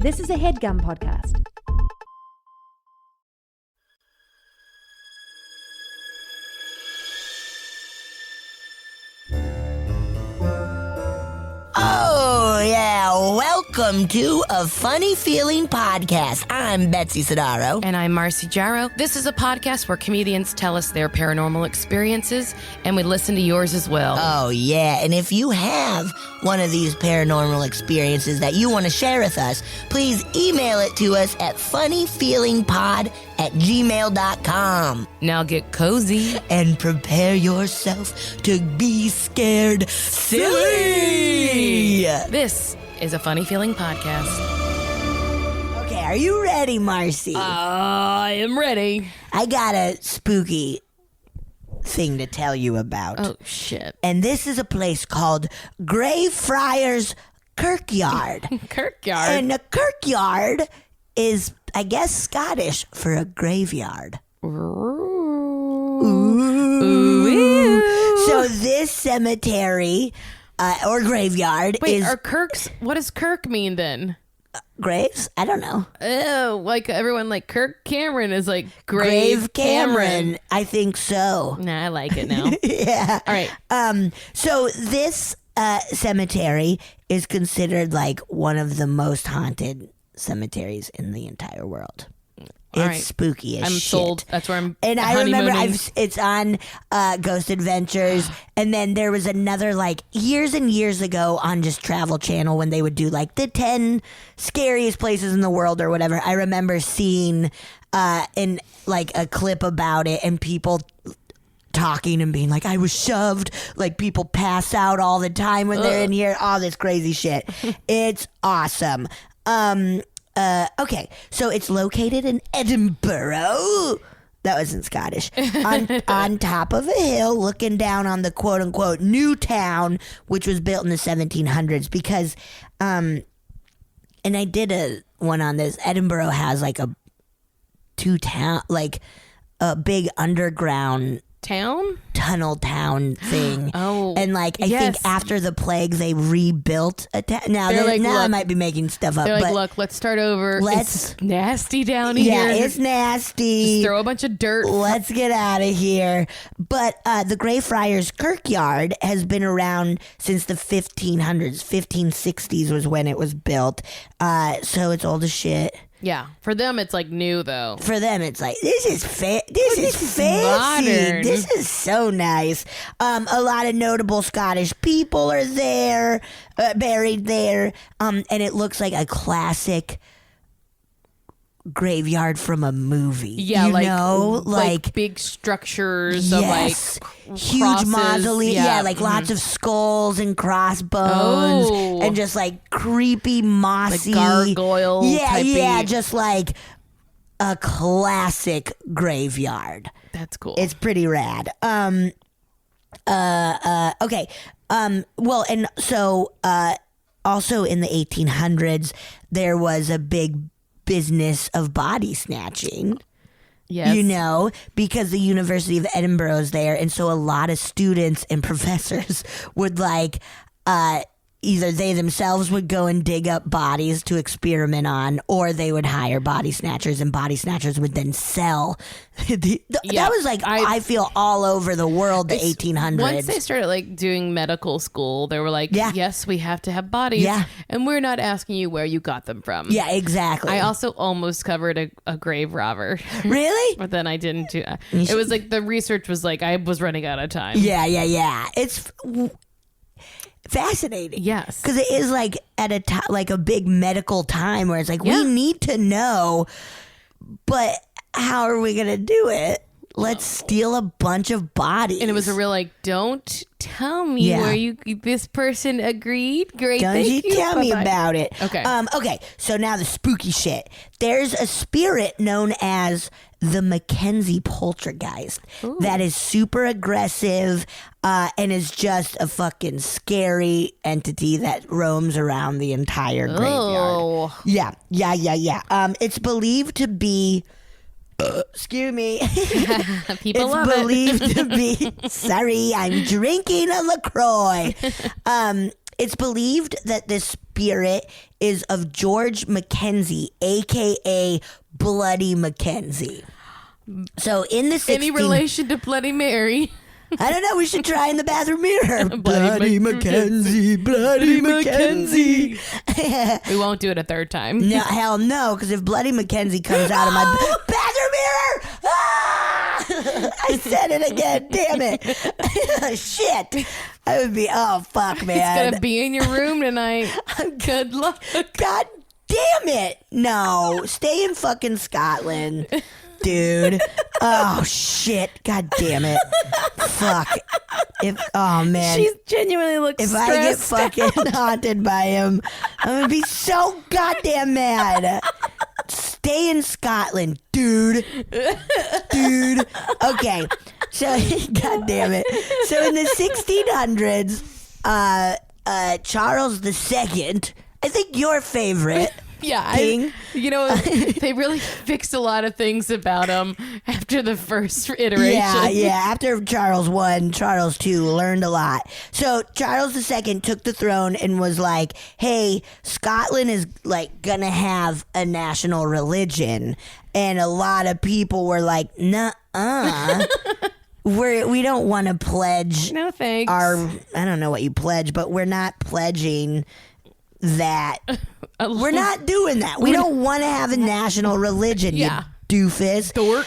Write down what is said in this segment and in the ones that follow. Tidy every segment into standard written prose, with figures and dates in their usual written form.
This is a HeadGum podcast. Oh, yeah. Welcome to A Funny Feeling Podcast. I'm Betsy Sidaro. And I'm Marcy Jarrow. This is a podcast where comedians tell us their paranormal experiences, and we listen to yours as well. Oh, yeah. And if you have one of these paranormal experiences that you want to share with us, please email it to us at funnyfeelingpod@gmail.com. Now get cozy. And prepare yourself to be scared silly. This is a Funny Feeling podcast. Okay, are you ready, Marcy? I am ready. I got a spooky thing to tell you about. Oh, shit. And this is a place called Greyfriars Kirkyard. Kirkyard? And a kirkyard is, I guess, Scottish for a graveyard. Ooh. So this cemetery or graveyard is... are Kirks... What does Kirk mean then? Graves? I don't know. Oh, like everyone like Kirk Cameron is like Grave Cameron. I think so. Nah, I like it now. Yeah. All right. So this cemetery is considered like one of the most haunted cemeteries in the entire world. It's right. spooky as I'm shit. sold. That's where I'm And I remember honeymooning. it's on Ghost Adventures. And then there was another like years and years ago on just Travel Channel when they would do like the 10 scariest places in the world or whatever. I remember seeing in like a clip about it and people talking and being like, I was shoved. Like people pass out all the time when they're in here. All this crazy shit. It's awesome. Okay, so it's located in Edinburgh. That wasn't Scottish. On top of a hill, looking down on the quote-unquote new town, which was built in the 1700s. Because, and I did one on this. Edinburgh has like a big underground tunnel town thing. Oh, and like I yes. think after the plague they rebuilt a town. Now like, I look, might be making stuff up. They're like, but look, let's start over. Let's it's nasty down here. Yeah, it's nasty. Just throw a bunch of dirt. Let's get out of here. But the Greyfriars Kirkyard has been around since the 1500s. 1560s was when it was built. So it's old as shit. Yeah, for them it's like new though. For them, it's like this is fancy. Modern. This is so nice. A lot of notable Scottish people are there, buried there, and it looks like a classic graveyard from a movie. Yeah, like big structures yes, of like huge crosses. mausoleum. Yeah, like lots of skulls and crossbones, and just like creepy, mossy, like gargoyle. Yeah, just like a classic graveyard. That's cool. It's pretty rad. Okay. Well, and so also in the 1800s, there was a big business of body snatching. Yes. You know, because the University of Edinburgh is there, and so a lot of students and professors would like either they themselves would go and dig up bodies to experiment on, or they would hire body snatchers, and body snatchers would then sell. That was like, I feel all over the world, the 1800s. Once they started like doing medical school, they were like, yes, we have to have bodies. Yeah. And we're not asking you where you got them from. Yeah, exactly. I also almost covered a grave robber. Really? But then I didn't do it. It was like the research was like I was running out of time. Yeah. It's fascinating. Yes. Because it is like at a big medical time where it's like, we need to know, but how are we going to do it? Let's steal a bunch of bodies. And it was a real like, don't tell me where this person agreed. Great, don't you tell me about it. Okay. Okay, so now the spooky shit. There's a spirit known as the Mackenzie poltergeist that is super aggressive and is just a fucking scary entity that roams around the entire graveyard. Yeah. It's believed to be... excuse me. People love it. It's believed to be... Sorry, I'm drinking a LaCroix. It's believed that this spirit is of George Mackenzie, a.k.a. Bloody Mackenzie. So in the 16... Any relation to Bloody Mary? I don't know. We should try in the bathroom mirror. Bloody Mackenzie, Bloody Mackenzie. We won't do it a third time. No, hell no, because if Bloody Mackenzie comes out of my bathroom mirror, I said it again. Damn it. Shit. I would be, oh, fuck, man. It's going to be in your room tonight. Good luck. God damn it. No, stay in fucking Scotland. Dude. Oh, shit. God damn it. Fuck. Oh, man. She genuinely looks stressed I get fucking haunted by him, I'm going to be so goddamn mad. Stay in Scotland, dude. Dude. Okay. So, God damn it. So, in the 1600s, Charles II, I think your favorite... Yeah, king. They really fixed a lot of things about him after the first iteration. Yeah. After Charles I, Charles II learned a lot. So Charles II took the throne and was like, "Hey, Scotland is like gonna have a national religion," and a lot of people were like, "Nuh-uh." We don't want to pledge. No thanks. I don't know what you pledge, but we're not pledging that. We're not doing that. We don't want to have a national religion, you doofus. Dork.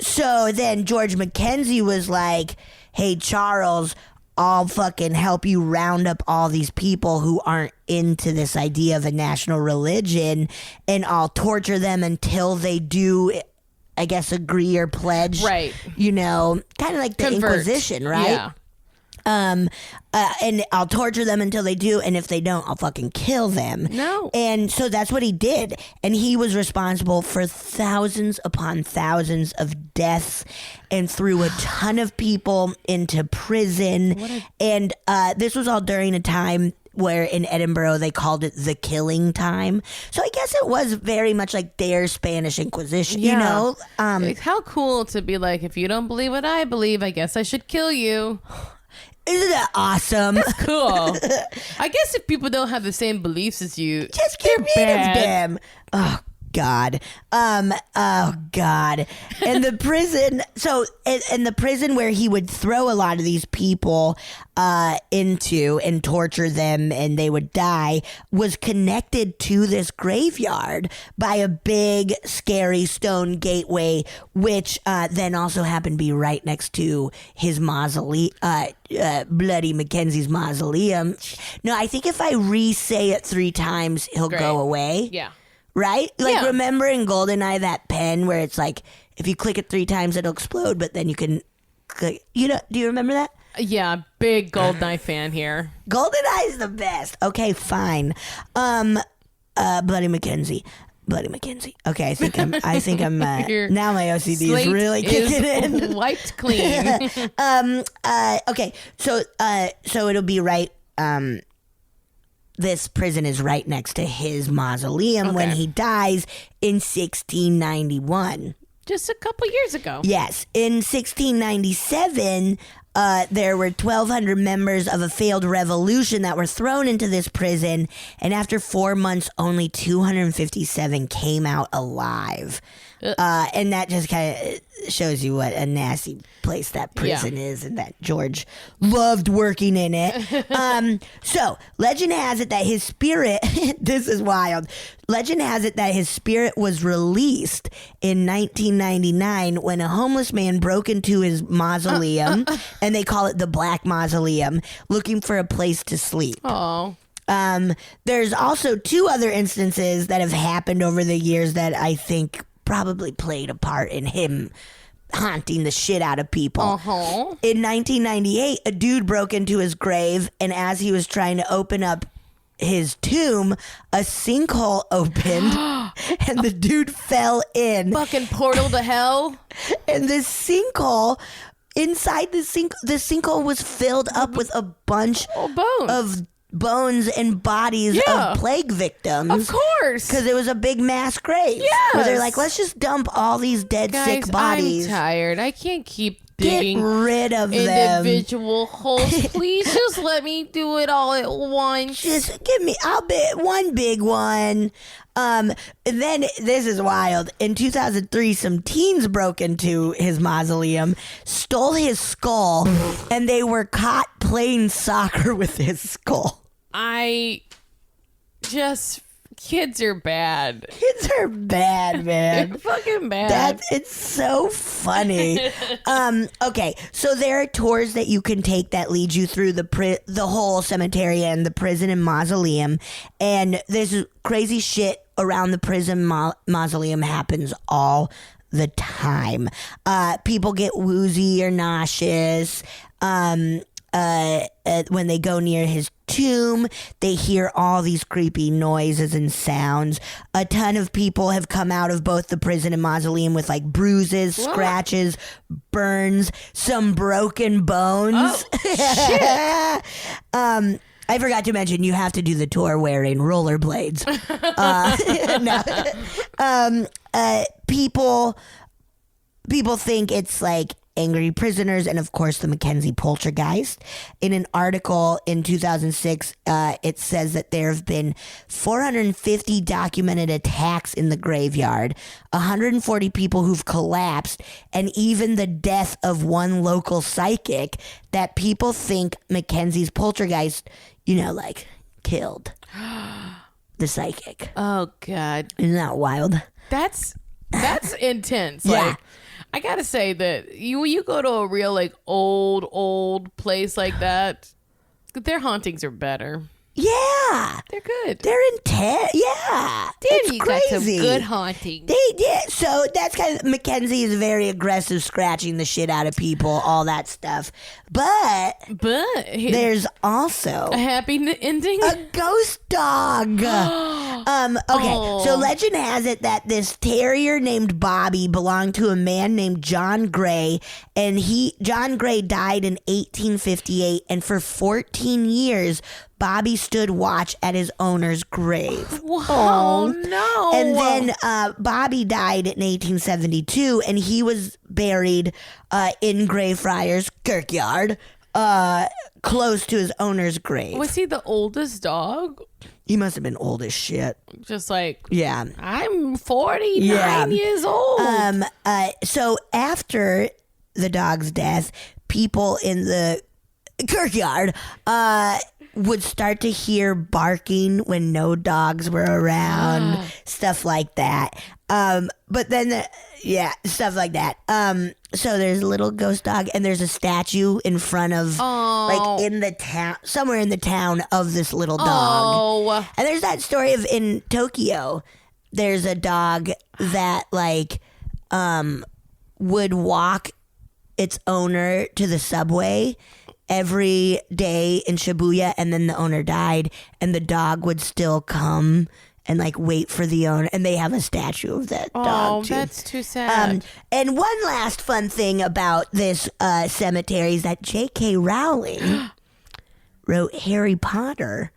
So then George Mackenzie was like, "Hey, Charles, I'll fucking help you round up all these people who aren't into this idea of a national religion, and I'll torture them until they do, I guess, agree or pledge." Right. Kind of like the Convert. Inquisition, right? Yeah. And I'll torture them until they do, and if they don't, I'll fucking kill them. No. And so that's what he did, and he was responsible for thousands upon thousands of deaths and threw a ton of people into prison. And this was all during a time where in Edinburgh they called it the killing time. So I guess it was very much like their Spanish Inquisition, How cool to be like, if you don't believe what I believe, I guess I should kill you. Isn't that awesome? Cool. I guess if people don't have the same beliefs as you, just get rid of them. Oh God. Oh God. And the prison. So, and the prison where he would throw a lot of these people into and torture them, and they would die, was connected to this graveyard by a big, scary stone gateway, which then also happened to be right next to his mausoleum. Bloody Mackenzie's mausoleum. No, I think if I re-say it 3 times, he'll go away. Yeah. Right? Like, remember in GoldenEye that pen where it's like, if you click it 3 times, it'll explode, but then you can click. Do you remember that? Yeah, big GoldenEye fan here. GoldenEye's the best. Okay, fine. Bloody Mackenzie. Okay, I think I'm now my OCD is really kicking in. Wiped clean. Okay, so it'll be right. This prison is right next to his mausoleum when he dies in 1691. Just a couple years ago. Yes. In 1697, there were 1,200 members of a failed revolution that were thrown into this prison, and after 4 months, only 257 came out alive. And that just kind of shows you what a nasty place that prison is, and that George loved working in it. So, legend has it that his spirit, this is wild, legend has it that his spirit was released in 1999 when a homeless man broke into his mausoleum, and they call it the Black Mausoleum, looking for a place to sleep. Oh. There's also 2 other instances that have happened over the years that I think probably played a part in him haunting the shit out of people. In 1998, a dude broke into his grave, and as he was trying to open up his tomb, a sinkhole opened, and the dude fell in. Fucking portal to hell. And this sinkhole, inside the sinkhole was filled up with a bunch of bones and bodies of plague victims. Of course. Because it was a big mass grave. Yes. Where they're like, let's just dump all these dead, sick bodies. I'm tired. I can't keep digging rid of individual holes. Please just let me do it all at once. Just give me, I'll bet one big one. Then this is wild. In 2003, some teens broke into his mausoleum, stole his skull, and they were caught playing soccer with his skull. Kids are bad. Kids are bad, man. They're fucking bad. It's so funny. Okay, so there are tours that you can take that lead you through the whole cemetery and the prison and mausoleum, and there's crazy shit around the prison mausoleum happens all the time. People get woozy or nauseous. When they go near his tomb, they hear all these creepy noises and sounds. A ton of people have come out of both the prison and mausoleum with like bruises, scratches, burns, some broken bones. Oh, shit. I forgot to mention you have to do the tour wearing rollerblades. People think it's like angry prisoners and of course the Mackenzie poltergeist. In an article in 2006, it says that there have been 450 documented attacks in the graveyard, 140 people who've collapsed, and even the death of one local psychic that people think Mackenzie's poltergeist, like killed the psychic. Oh God. Isn't that wild? That's intense. Yeah. Like, I gotta say that you go to a real like old place like that, their hauntings are better. Yeah, They're good. they're intense. Yeah, it's you crazy. got some good haunting. So that's kind of Mackenzie is very aggressive, scratching the shit out of people, all that stuff. But there's also a happy ending. A ghost dog. So legend has it that this terrier named Bobby belonged to a man named John Gray, and John Gray died in 1858, and for 14 years Bobby stood watch at his owner's grave. Whoa, no. And then Bobby died in 1872, and he was buried in Greyfriars Kirkyard, close to his owner's grave. Was he the oldest dog? He must have been old as shit. Just like, yeah, I'm 49 years old. So after the dog's death, people in the Kirkyard would start to hear barking when no dogs were around, stuff like that. But then, stuff like that. So there's a little ghost dog, and there's a statue in front of, like in the town, somewhere in the town of this little dog. And there's that story of in Tokyo, there's a dog that like would walk its owner to the subway every day in Shibuya, and then the owner died, and the dog would still come and like wait for the owner, and they have a statue of that dog too. That's too sad. And one last fun thing about this cemetery is that J.K. Rowling wrote Harry Potter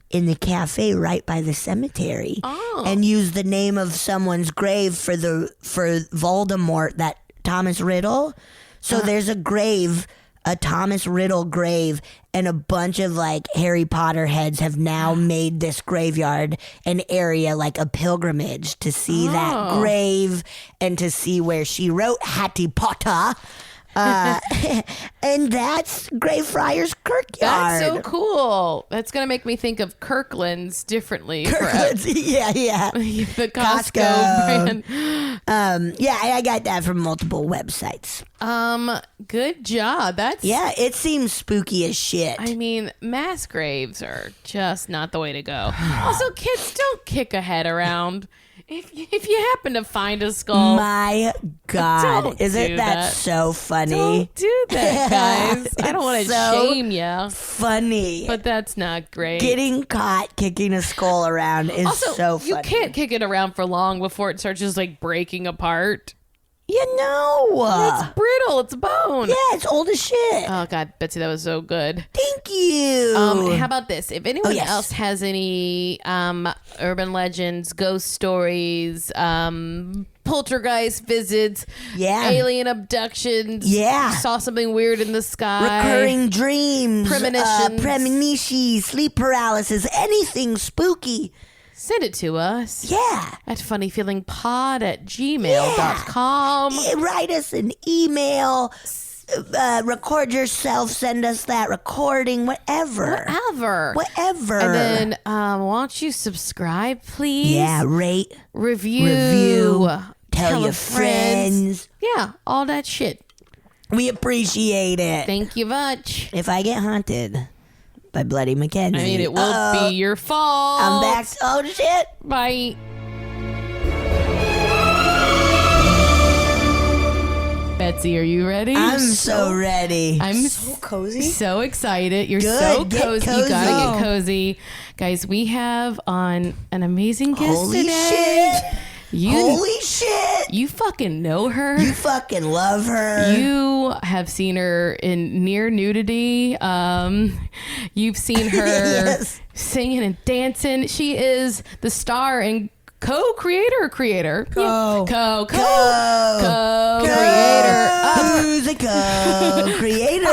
in the cafe right by the cemetery, and used the name of someone's grave for Voldemort, that Thomas Riddle. So there's a grave, a Thomas Riddle grave, and a bunch of like Harry Potter heads have now made this graveyard an area like a pilgrimage to see that grave and to see where she wrote Hattie Potter. And that's Greyfriars Kirkyard. That's so cool. That's going to make me think of Kirkland's differently. Kirkland's, yeah. The Costco brand. Yeah, I got that from multiple websites. Good job. Yeah, it seems spooky as shit. I mean, mass graves are just not the way to go. Also, kids, don't kick a head around. If you happen to find a skull, my God, don't isn't do that so funny? Don't do that, guys. I don't want to shame you. Funny, but that's not great. Getting caught kicking a skull around is also, so funny. You can't kick it around for long before it starts just like breaking apart. You know, it's brittle. It's bone. Yeah, it's old as shit. Oh God, Betsy, that was so good. Thank you. How about this? If anyone else has any urban legends, ghost stories, poltergeist visits, Yeah. alien abductions, Yeah. saw something weird in the sky, Recurring dreams, Premonitions. premonition, sleep paralysis, anything spooky. send it to us. Yeah. At funnyfeelingpod@gmail.com. Write us an email, record yourself, send us that recording, whatever. Whatever. And then, why don't you subscribe, please? Yeah, rate, Review. tell your friends. Yeah, all that shit. We appreciate it. Thank you much. If I get haunted by Bloody Mackenzie. I mean, it will be your fault. I'm back. Oh, shit. Bye. Betsy, are you ready? I'm so ready. I'm So cozy. so excited. You're Good. so Get cozy. cozy. You gotta get cozy. Guys, we have on an amazing guest Holy today. shit. You, Holy shit. you fucking know her. You fucking love her. You have seen her in near nudity. You've seen her Yes. singing and dancing. She is the star and co-creator. Co. Co-creator Who's a co-creator?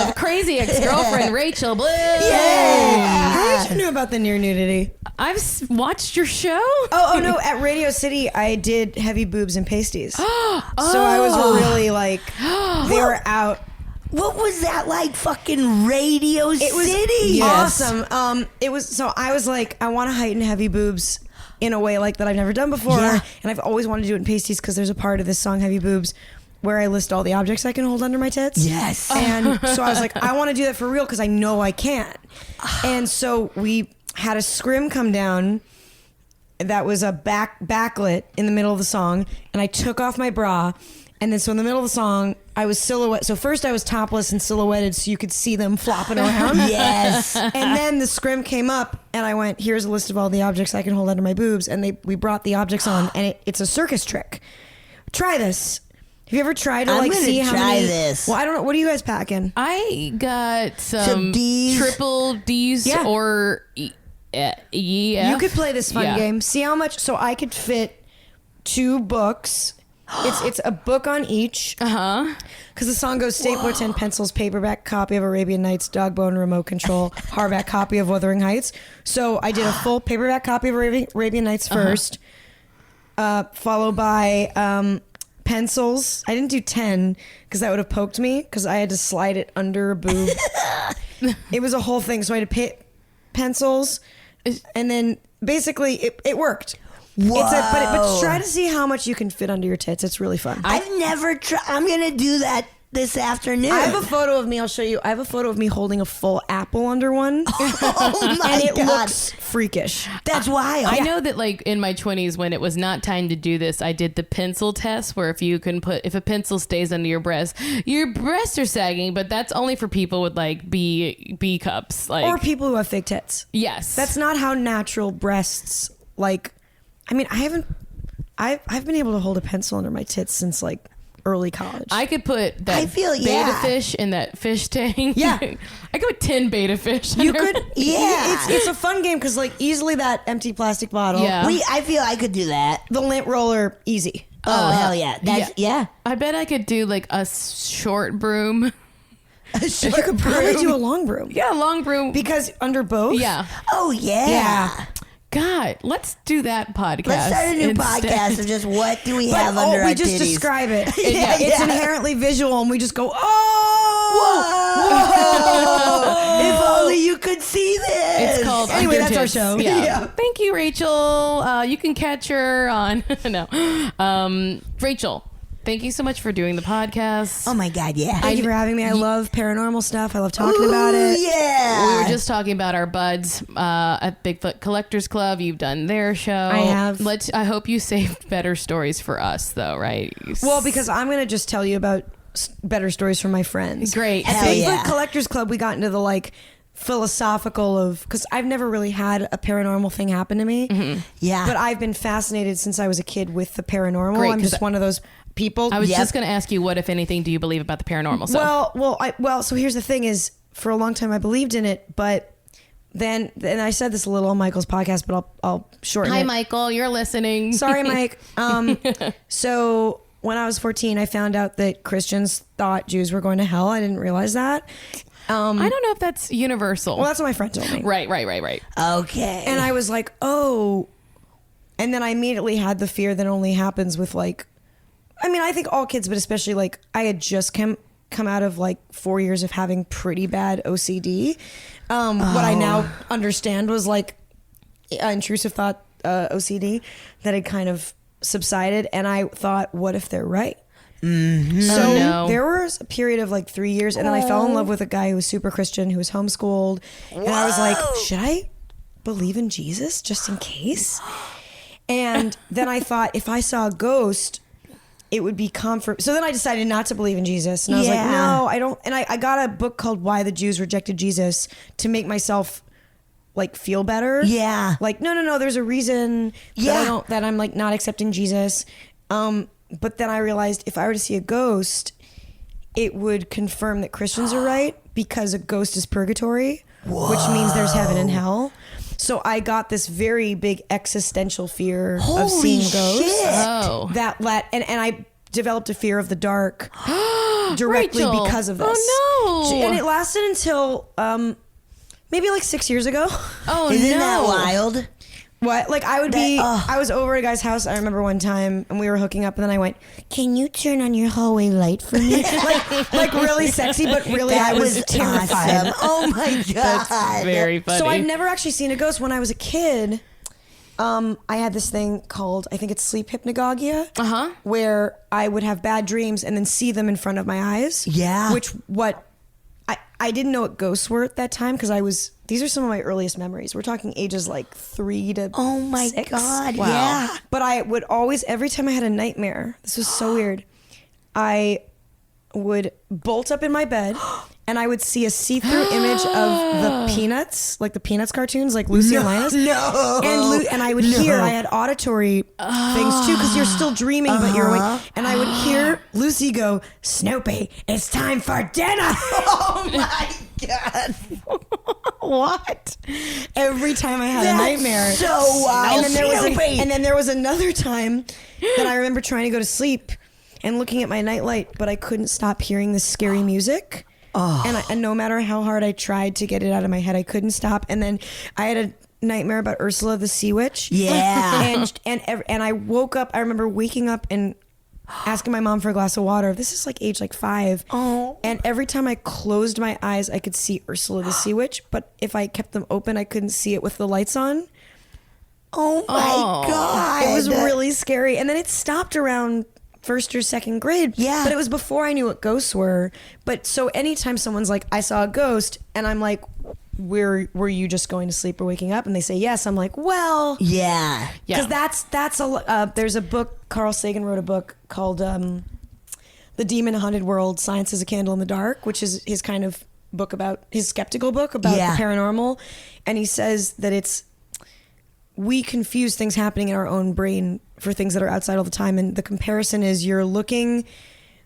of Crazy Ex-Girlfriend Rachel Blue. Yeah. How did you know about the near nudity? I've watched your show. Oh no! At Radio City, I did heavy boobs and pasties. So I was really like, they were out. What was that like? Fucking Radio It was City. Yes. awesome. It was so I was like, I want to heighten heavy boobs in a way like that I've never done before, Yeah. and I've always wanted to do it in pasties because there's a part of this song, Heavy Boobs, where I list all the objects I can hold under my tits. Yes. And so I was like, I want to do that for real because I know I can. And so we had a scrim come down that was a backlit in the middle of the song, and I took off my bra. And then so in the middle of the song, I was silhouette. So first I was topless and silhouetted so you could see them flopping around. Yes. And then the scrim came up and I went, here's a list of all the objects I can hold under my boobs. And we brought the objects on, and it's a circus trick. Try this. Have you ever tried to I'm like gonna see how try many? this. Well, I don't know. What are you guys packing? I got some Some Ds. triple D's Yeah. or EF. You could play this fun Yeah. game. See how much. So I could fit 2 books. It's a book on each. Because the song goes stapler, 10 pencils, paperback copy of Arabian Nights, dog bone, remote control, hardback copy of Wuthering Heights. So I did a full paperback copy of Arabian Nights first, followed by pencils. I didn't do 10 because that would have poked me because I had to slide it under a boob. It was a whole thing. So I had to pay pencils, and then basically it worked. Whoa. But try to see how much you can fit under your tits. It's really fun. I've never tried. I'm going to do that this afternoon. I have a photo of me. I'll show you. I have a photo of me holding a full apple under one. Oh my and it God. looks freakish. That's wild. I know that like in my 20s when it was not time to do this, I did the pencil test where if a pencil stays under your breast are sagging, but that's only for people with like B cups. Like Or people who have fake tits. yes. That's not how natural breasts like. I mean, I've been able to hold a pencil under my tits since like early college. I could put that I feel- beta yeah. fish in that fish tank. Yeah. I could put 10 beta fish. you under could, it. Yeah. It's a fun game because like easily that empty plastic bottle. Yeah. I feel I could do that. The lint roller, easy. Oh, hell yeah. That's, yeah. I bet I could do like a short broom. You could probably do a long broom. Yeah, a long broom. Because under both. yeah. Oh, yeah. Yeah. God, let's do that podcast. Let's start a new instead. podcast of just what do we But, have under our we just titties. describe it. Yeah, It's yeah. inherently visual, and we just go, oh, Whoa. If only you could see this. It's called Anyway, Under that's our Tits. show. Yeah. Yeah. Thank you, Rachel. You can catch her on Rachel. Thank you so much for doing the podcast. Oh, my God, yeah. Thank you for having me. I love paranormal stuff. I love talking about it. Yeah. We were just talking about our buds at Bigfoot Collectors Club. You've done their show. I have. I hope you saved better stories for us, though, right? Well, because I'm going to just tell you about better stories from my friends. Great. At Hell Bigfoot yeah. Collectors Club, we got into the like philosophical of, because I've never really had a paranormal thing happen to me. Mm-hmm. Yeah. But I've been fascinated since I was a kid with the paranormal. Great, I'm 'cause just one of those people. I was Yep. just going to ask you, what, if anything, do you believe about the paranormal? So. Well, so here's the thing is, for a long time I believed in it, but then I said this a little on Michael's podcast, but I'll shorten it. Hi, Michael. You're listening. Sorry, Mike. So when I was 14, I found out that Christians thought Jews were going to hell. I didn't realize that. I don't know if that's universal. Well, that's what my friend told me. Right. Okay. And I was like, oh. And then I immediately had the fear that only happens with like, I mean, I think all kids, but especially like I had just come out of like 4 years of having pretty bad OCD. What I now understand was like intrusive thought OCD that had kind of subsided. And I thought, what if they're right? Mm-hmm. So there was a period of like 3 years, and then I fell in love with a guy who was super Christian, who was homeschooled. And I was like, should I believe in Jesus just in case? And then I thought, if I saw a ghost, it would be comfort. So then I decided not to believe in Jesus. And I was like, no, I don't. And I got a book called Why the Jews Rejected Jesus to make myself like feel better. Yeah. Like, no, there's a reason that I'm like not accepting Jesus. But then I realized if I were to see a ghost, it would confirm that Christians are right, because a ghost is purgatory, which means there's heaven and hell. So I got this very big existential fear of seeing ghosts. Oh. And I developed a fear of the dark directly Rachel. because of this. Oh, no. And it lasted until maybe like 6 years ago. Oh, Isn't no. that wild? What? Like I was over at a guy's house, I remember one time, and we were hooking up, and then I went, can you turn on your hallway light for me? like really sexy, but really That I was was terrified. awesome. Oh my God. That's very funny. So I've never actually seen a ghost. When I was a kid, I had this thing called, I think it's sleep hypnagogia, where I would have bad dreams and then see them in front of my eyes. Yeah. I didn't know what ghosts were at that time, because these are some of my earliest memories. We're talking ages like 3 to Oh my 6. God. Wow. Yeah. But I would always, every time I had a nightmare, this was so weird, I would bolt up in my bed and I would see a see-through image of the Peanuts, like the Peanuts cartoons, like Lucy and Linus. No. And I would hear, I had auditory things too, because you're still dreaming, but you're awake. And I would hear Lucy go, Snoopy, it's time for dinner. Oh my God. What? Every time I had That's a nightmare. so wild. And then there was another time that I remember trying to go to sleep and looking at my nightlight, but I couldn't stop hearing this scary music. And no matter how hard I tried to get it out of my head, I couldn't stop. And then I had a nightmare about Ursula the Sea Witch. Yeah. and I woke up. I remember waking up and asking my mom for a glass of water. This is like age like 5. Oh. And every time I closed my eyes, I could see Ursula the Sea Witch. But if I kept them open, I couldn't see it with the lights on. Oh my God. It was really scary. And then it stopped around 1st or 2nd grade. Yeah. But it was before I knew what ghosts were. But so anytime someone's like, I saw a ghost, and I'm like, were you just going to sleep or waking up? And they say yes. I'm like, well, Yeah. because that's a there's a book, Carl Sagan wrote a book called The Demon Haunted World, Science is a Candle in the Dark, which is his kind of book about, his skeptical book about the paranormal. And he says that we confuse things happening in our own brain for things that are outside all the time. And the comparison is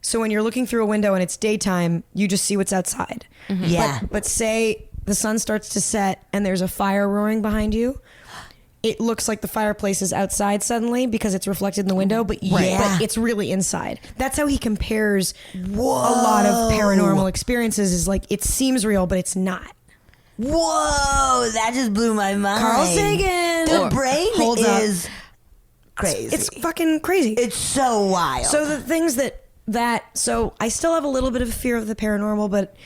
so when you're looking through a window and it's daytime, you just see what's outside. Mm-hmm. Yeah. But say the sun starts to set and there's a fire roaring behind you, it looks like the fireplace is outside suddenly because it's reflected in the window, but but it's really inside. That's how he compares a lot of paranormal experiences, is like, it seems real, but it's not. Whoa, that just blew my mind. Carl Sagan. The brain Holds up. is crazy. It's fucking crazy. It's so wild. So the things so I still have a little bit of fear of the paranormal, but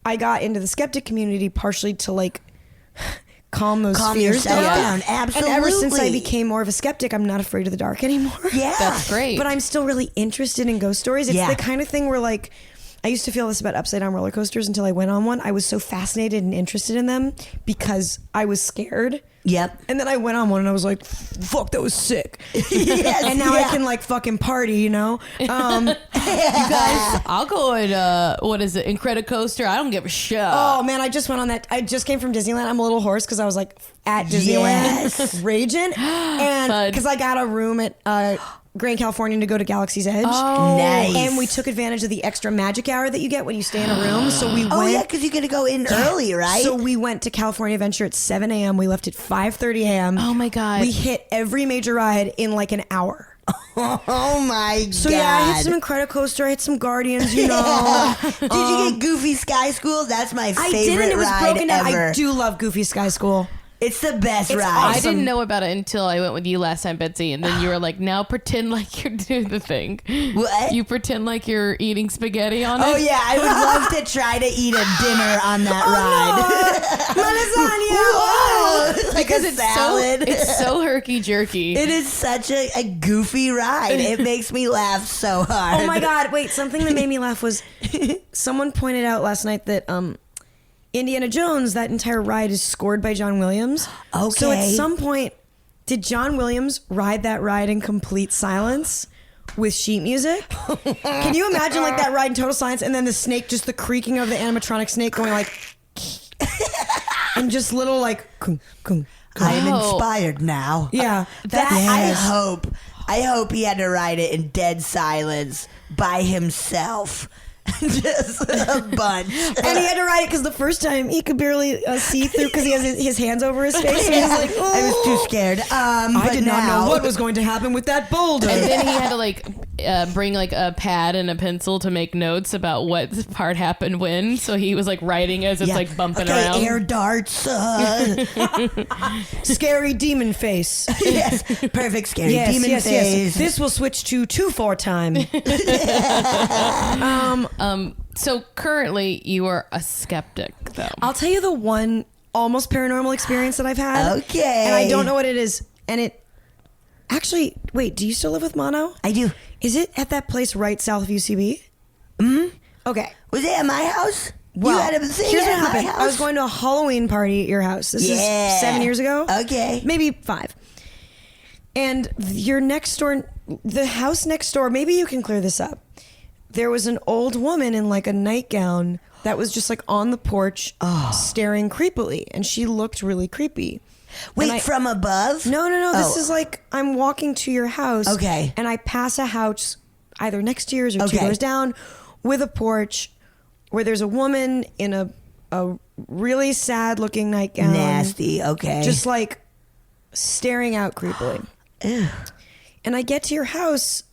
I got into the skeptic community partially to like calm those fears yourself down. Absolutely. And ever since I became more of a skeptic, I'm not afraid of the dark anymore. Yeah. That's great. But I'm still really interested in ghost stories. It's the kind of thing where like, I used to feel this about upside down roller coasters until I went on one. I was so fascinated and interested in them because I was scared. Yep. And then I went on one and I was like, fuck, that was sick. Yes, and now I can like fucking party, you know? You guys, I'll go at, what is it, Incredicoaster? I don't give a shit. Oh man, I just went on that. I just came from Disneyland. I'm a little hoarse because I was like at Disneyland raging. And because I got a room at Grand Californian to go to Galaxy's Edge. Oh, nice. And we took advantage of the extra magic hour that you get when you stay in a room. So we went. Oh yeah, because you got to go in early, right? So we went to California Adventure at 7 a.m. We left at 5:30 a.m. Oh my God. We hit every major ride in like an hour. Oh my god. So yeah, I hit some Incredicoaster, I hit some Guardians, you know. Did you get Goofy Sky School? That's my I favorite didn't. It was ride broken down. ever. I do love Goofy Sky School. It's the best ride. I awesome. didn't know about it until I went with you last time, Betsy, and then you were like, "Now pretend like you're doing the thing." What? You pretend like you're eating spaghetti on it. Oh yeah, I would love to try to eat a dinner on that ride. Lasagna. Like because a it's salad. it's so herky jerky. It is such a goofy ride. It makes me laugh so hard. Oh my God! Wait, something that made me laugh was someone pointed out last night that Indiana Jones, that entire ride is scored by John Williams. Okay. So at some point, did John Williams ride that ride in complete silence with sheet music? Can you imagine like that ride in total silence and then the snake, just the creaking of the animatronic snake going like, and just little like, kung, kung, kung. I am Oh. inspired now. Yeah. That Yes. I hope he had to ride it in dead silence by himself. Just a bunch. And he had to ride it because the first time he could barely see through because he has his hands over his face. And he was like, I was too scared. I did not know what was going to happen with that boulder. And then he had to like bring like a pad and a pencil to make notes about what part happened when. So he was like writing as it's like bumping okay, around. air darts. Scary demon face. Yes, perfect scary demon face. This will switch to 2/4 time. So currently you are a skeptic, though. I'll tell you the one almost paranormal experience that I've had. Okay. And I don't know what it is. And it actually, wait, do you still live with Mono? I do. Is it at that place right south of UCB? Mm-hmm. Okay. Was it at my house? Well, you had a thing here's what at my happened. house? I was going to a Halloween party at your house. This is 7 years ago. Okay. Maybe 5. And your next door, the house next door, maybe you can clear this up. There was an old woman in like a nightgown that was just like on the porch staring creepily. And she looked really creepy. Wait, And from above? No. This Oh. is like I'm walking to your house. Okay. And I pass a house either next to yours or 2 Okay. doors down with a porch where there's a woman in a really sad looking nightgown. Nasty. Okay. Just like staring out creepily. And I get to your house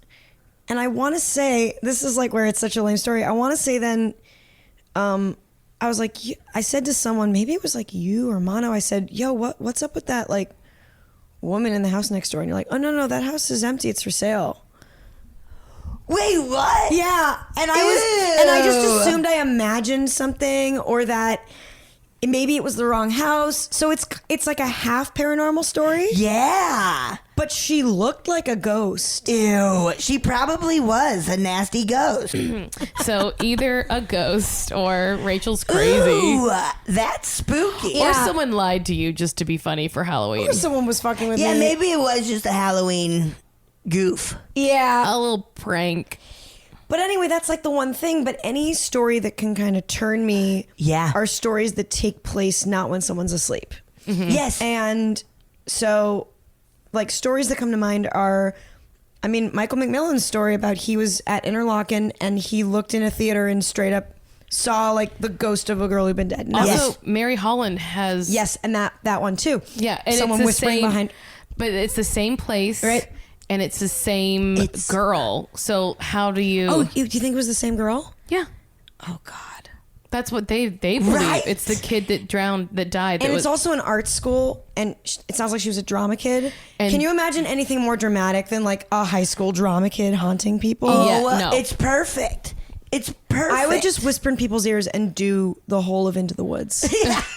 and I want to say, this is like where it's such a lame story. I want to say then, I was like, I said to someone, maybe it was like you or Mono. I said, yo, what's up with that like woman in the house next door? And you're like, oh no, that house is empty. It's for sale. Wait, what? Yeah. And I just assumed I imagined something or that maybe it was the wrong house. So it's like a half paranormal story. Yeah. But she looked like a ghost. Ew. She probably was a nasty ghost. So either a ghost or Rachel's crazy. Ooh, that's spooky. Or someone lied to you just to be funny for Halloween. Or someone was fucking with Yeah, me. maybe it was just a Halloween goof. Yeah. A little prank. But anyway, that's like the one thing. But any story that can kind of turn me are stories that take place not when someone's asleep. Mm-hmm. Yes. And so, like, stories that come to mind are, I mean, Michael McMillan's story about he was at Interlaken and he looked in a theater and straight up saw, like, the ghost of a girl who'd been dead. And that Also, was- Mary Holland has... yes, and that one, too. Yeah, and someone it's the whispering same, behind... But it's the same place. Right. And it's the same It's- girl. So how do you... Oh, do you think it was the same girl? Yeah. Oh, God. That's what they believe. Right. It's the kid that drowned, that died. And that it's also an art school, and it sounds like she was a drama kid. And- Can you imagine anything more dramatic than like a high school drama kid haunting people? Yeah, Oh, no. it's perfect. It's perfect. I would just whisper in people's ears and do the whole of Into the Woods. That's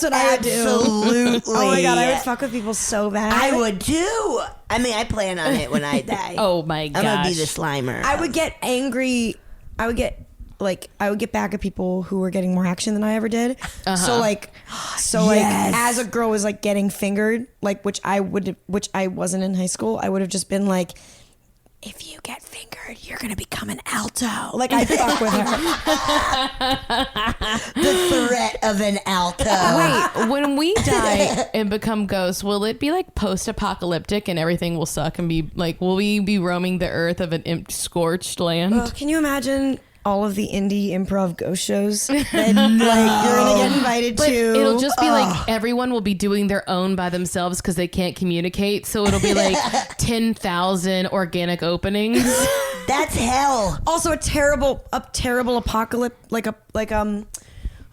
what I would do. Absolutely. Oh my God, I would fuck with people so bad. I would too. I mean, I plan on it when I die. Oh my gosh. I'm gonna be the Slimer. I would get angry. I would get back at people who were getting more action than I ever did. So like Yes. as a girl was like getting fingered, like which I wasn't in high school, I would have just been like, if you get fingered, you're gonna become an alto. Like I fuck with her. The threat of an alto. Wait, when we die and become ghosts, will it be like post-apocalyptic and everything will suck and be like, will we be roaming the earth of an scorched land? Oh, can you imagine all of the indie improv ghost shows that like you're gonna get invited But to? it'll just be like everyone will be doing their own by themselves because they can't communicate. So it'll be like 10,000 organic openings. That's hell. Also a terrible apocalypse,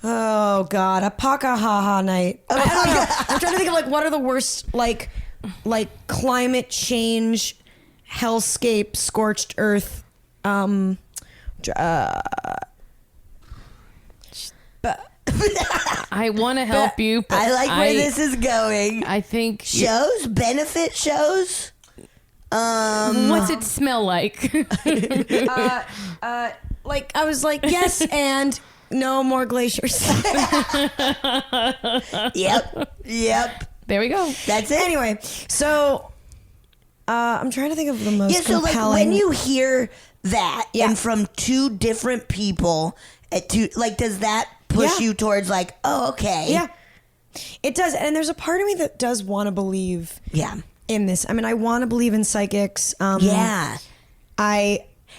oh god, a pakahaha night. I don't know. I'm trying to think of like what are the worst like climate change, hellscape, scorched earth. I want to help you, but I like where this is going. I think Shows? Benefit shows? what's it smell like? Like I was like yes, and no more glaciers. Yep. There we go. That's it. Anyway, so I'm trying to think of the most Yeah, so like compelling. when you hear that Yeah. and from two different people, does that push Yeah. you towards like, oh, okay. Yeah, it does, and there's a part of me that does want to believe Yeah. in this. I mean, I want to believe in psychics. Yeah.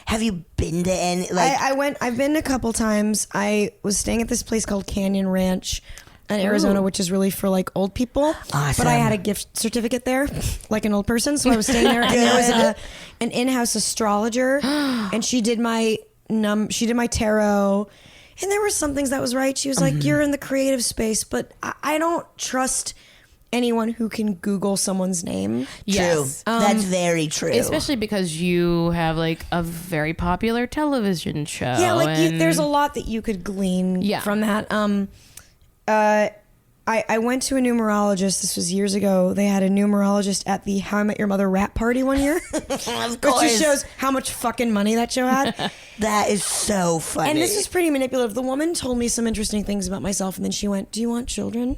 Have you been to any I've been a couple times. I was staying at this place called Canyon Ranch in Arizona, which is really for like old people. Awesome. But I had a gift certificate there, like an old person. So I was staying there, and there was an in-house astrologer, and she did my tarot, and there were some things that was right. She was like, "You're in the creative space," but I don't trust anyone who can Google someone's name. Yes. True. That's very true. Especially because you have like a very popular television show. Yeah, like and there's a lot that you could glean from that. I went to a numerologist. This was years ago. They had a numerologist at the How I Met Your Mother wrap party one year. Of Which course. just shows how much fucking money that show had. That is so funny. And this was pretty manipulative. The woman told me some interesting things about myself, and then she went, "Do you want children?"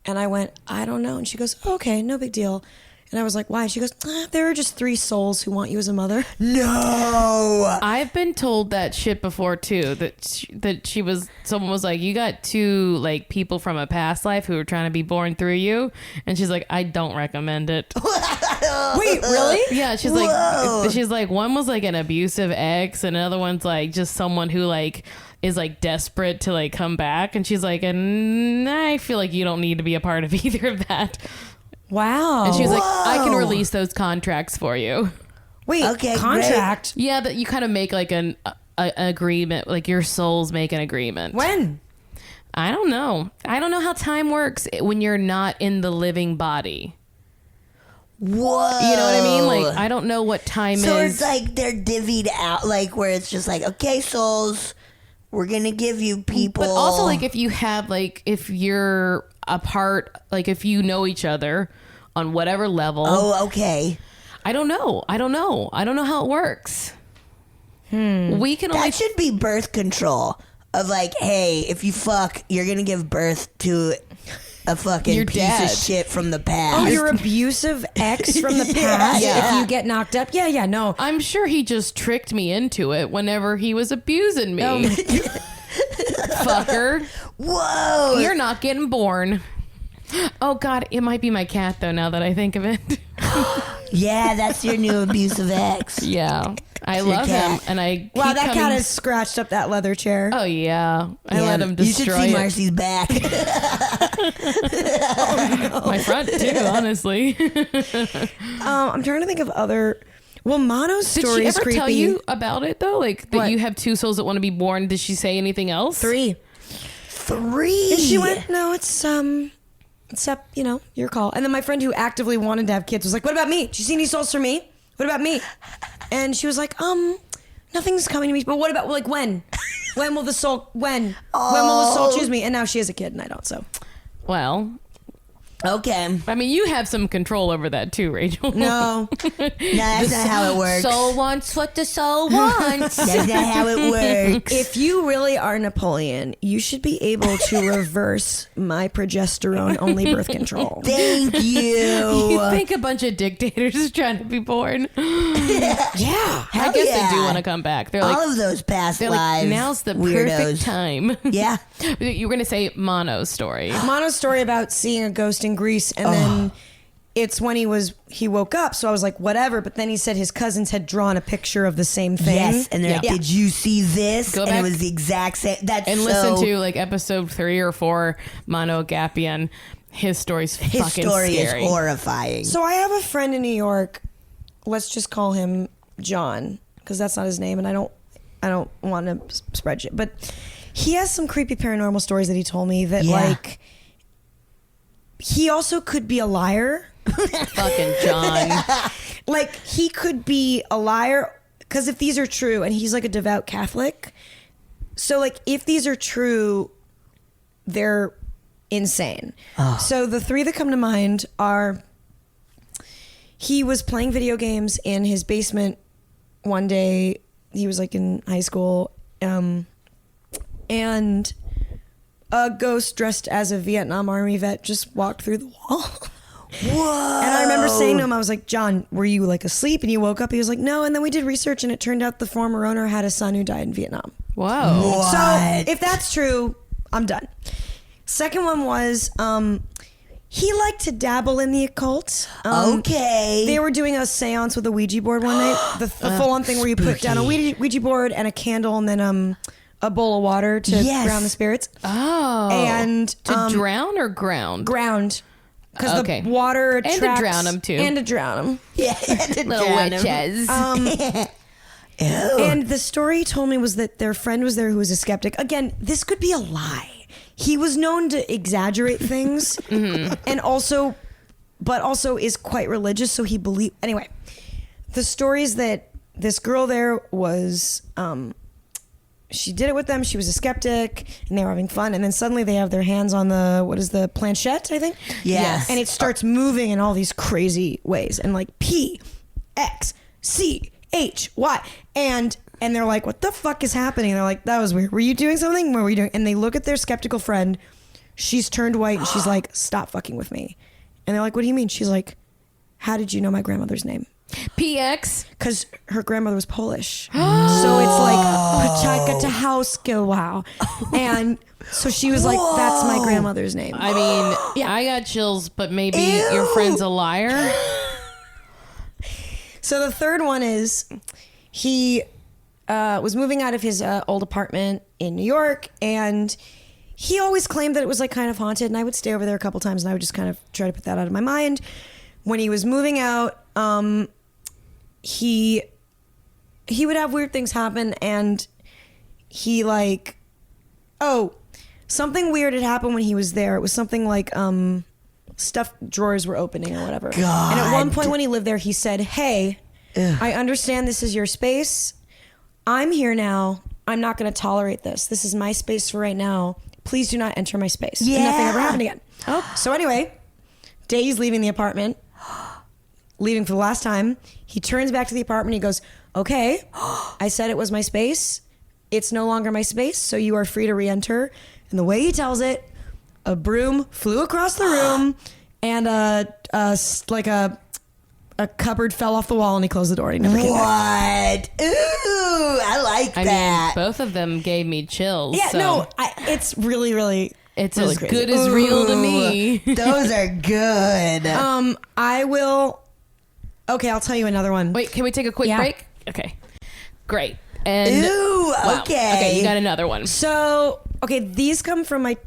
And I went, "I don't know." And she goes, "Oh, okay, no big deal." And I was like, "Why?" She goes, "There are just 3 souls who want you as a mother." No. I've been told that shit before too. Someone was like, "You got 2 like people from a past life who were trying to be born through you," and she's like, "I don't recommend it." Wait, really? Yeah, she's like, one was like an abusive ex, and another one's like just someone who like is like desperate to like come back, and she's like, and I feel like you don't need to be a part of either of that. Wow. And she was like, I can release those contracts for you. Wait, Okay, contract? Yeah, that you kind of make like an agreement, like your souls make an agreement. When? I don't know. I don't know how time works when you're not in the living body. Whoa. You know what I mean? Like, I don't know what time So is. it's like they're divvied out, like where it's just like, okay, souls, we're gonna give you people. But also, like, if you have, like, if you're apart, like, if you know each other on whatever level. Oh, okay. I don't know. I don't know how it works. We can only. That should be birth control. Of like, hey, if you fuck, you're gonna give birth to a fucking Your piece dad. of shit from the Oh, past. your abusive ex from the past. Yeah. If you get knocked up. Yeah, no. I'm sure he just tricked me into it whenever he was abusing me. Oh my Fucker. Whoa. You're not getting born. Oh, God. It might be my cat, though, now that I think of it. Yeah, that's your new abusive ex. Yeah. I your love him. cat. And I Wow, keep that cat coming- has scratched up that leather chair. Oh, yeah. I Yeah, let him you should destroy see it. Marcy's back. My front, too, honestly. I'm trying to think of other. Well, Mono's Did story she is ever creepy. tell you about it, though? Like, that What? you have 2 souls that want to be born? Did she say anything else? 3. 3. And she went, no, it's up, your call. And then my friend who actively wanted to have kids was like, what about me? Did you see any souls for me? What about me? And she was like, nothing's coming to me. But what about, like, when? When will the soul choose me? And now she has a kid and I don't, so. Well, Okay. I mean, you have some control over that too, Rachel. No. That's not how it works. Soul wants what the soul wants. That's not how it works. If you really are Napoleon, you should be able to reverse my progesterone-only birth control. Thank you. You think a bunch of dictators is trying to be born? Yeah. I guess they do want to come back. They're like, all of those past they're lives. like, now's the weirdos. perfect time. Yeah. You were going to say Mono's story. Mono's story about seeing a ghost in Greece, and then it's when he woke up, so I was like, whatever, but then he said his cousins had drawn a picture of the same thing. Yes, and they're like, Yeah. did you see this? Go and back it was the exact same. That's And so, listen to like episode 3 or 4, Mono Gapian. His story's his fucking story scary. is horrifying. So I have a friend in New York, let's just call him John, because that's not his name, and I don't want to spread shit, but he has some creepy paranormal stories that he told me that like he also could be a liar. Fucking John. Like he could be a liar because if these are true, and he's like a devout Catholic, so like if these are true, they're insane. So the 3 that come to mind are: he was playing video games in his basement one day. He was like in high school, and a ghost dressed as a Vietnam Army vet just walked through the wall. Whoa. And I remember saying to him, I was like, John, were you like asleep and you woke up? He was like, no. And then we did research, and it turned out the former owner had a son who died in Vietnam. Whoa. What? So if that's true, I'm done. Second one was he liked to dabble in the occult. Okay. They were doing a seance with a Ouija board one night. The full-on thing where you put down a Ouija board and a candle and then a bowl of water to ground the spirits. Oh. And to drown or ground? ground. Because Okay. the water attracts... And to drown 'em, too. And to drown them. Yeah. Little witches. Ew. And the story he told me was that their friend was there who was a skeptic. Again, this could be a lie. He was known to exaggerate things and also is quite religious. So he believed. Anyway, the story is that this girl there was, she did it with them. She was a skeptic and they were having fun. And then suddenly they have their hands on the planchette, I think. Yes. And it starts moving in all these crazy ways. And like P, X, C, H, Y. And they're like, what the fuck is happening? And they're like, that was weird. Were you doing something? What were you doing? And they look at their skeptical friend. She's turned white and she's like, stop fucking with me. And they're like, what do you mean? She's like, how did you know my grandmother's name? PX. Because her grandmother was Polish. So it's like, Poczeka to house, wow. And so she was like, that's my grandmother's name. I mean, I got chills, but maybe your friend's a liar. So the third one is he was moving out of his old apartment in New York, and he always claimed that it was like kind of haunted, and I would stay over there a couple times and I would just kind of try to put that out of my mind. When he was moving out, he would have weird things happen, and he like, something weird had happened when he was there. It was something like stuffed drawers were opening or whatever. God. And at one point when he lived there, he said, hey, I understand this is your space. I'm here now. I'm not going to tolerate this. This is my space for right now. Please do not enter my space. Yeah. And nothing ever happened again. So anyway, Day's leaving the apartment, leaving for the last time. He turns back to the apartment. He goes, okay, I said it was my space. It's no longer my space, so you are free to re-enter. And the way he tells it, a broom flew across the room, and a cupboard fell off the wall, and he closed the door. And he never came back. What? Ooh, I like I that. mean, both of them gave me chills. Yeah, so no, it's really, really. it's really as crazy. good as real to me. Those are good. I will. Okay, I'll tell you another one. Wait, can we take a quick Yeah. break? Okay, great. And Ooh, wow. okay. You got another one. So, okay, these come from my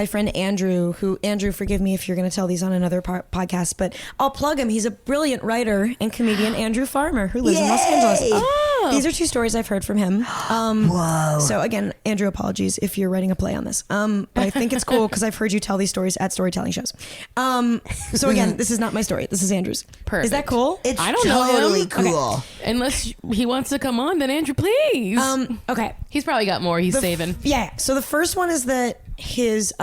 friend Andrew, Andrew, forgive me if you're going to tell these on another podcast, but I'll plug him. He's a brilliant writer and comedian, Andrew Farmer, who lives in Los Angeles. Oh. These are 2 stories I've heard from him. Whoa. So again, Andrew, apologies if you're writing a play on this. But I think it's cool because I've heard you tell these stories at storytelling shows. So again, this is not my story. This is Andrew's. Perfect. Is that cool? It's I don't know totally him. cool. Unless he wants to come on, then Andrew, please. Okay. He's probably got more he's saving. Yeah. So the first one is that his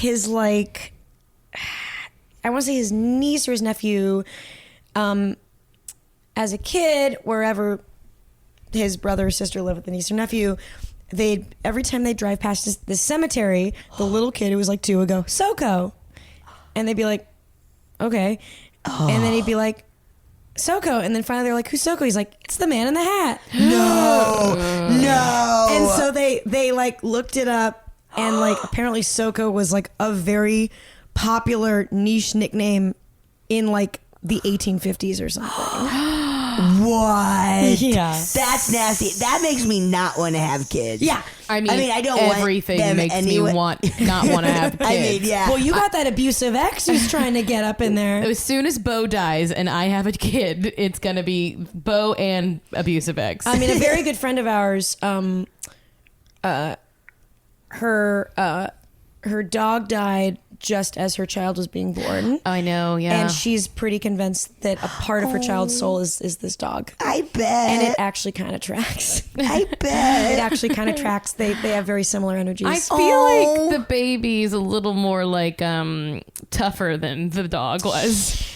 his like, I want to say his niece or his nephew, as a kid, wherever his brother or sister lived with the niece or nephew, every time they drive past this cemetery, the little kid who was like 2 would go, Soko. And they'd be like, okay. And then he'd be like, Soko. And then finally they're like, who's Soko? He's like, it's the man in the hat. No. And so they like looked it up, and like apparently Soko was like a very popular niche nickname in like the 1850s or something. What? Yeah. That's nasty. That makes me not want to have kids. Yeah. I mean, I don't everything want them makes anyway. me not want to have kids. I mean, yeah. Well, you got that abusive ex who's trying to get up in there. As soon as Bo dies and I have a kid, it's gonna be Bo and abusive ex. I mean, a very good friend of ours, her dog died just as her child was being born. I know, yeah. And she's pretty convinced that a part of her child's soul is this dog. I bet. And it actually kind of tracks. I bet. It actually kind of tracks. They have very similar energies. I feel like the baby's a little more like tougher than the dog was.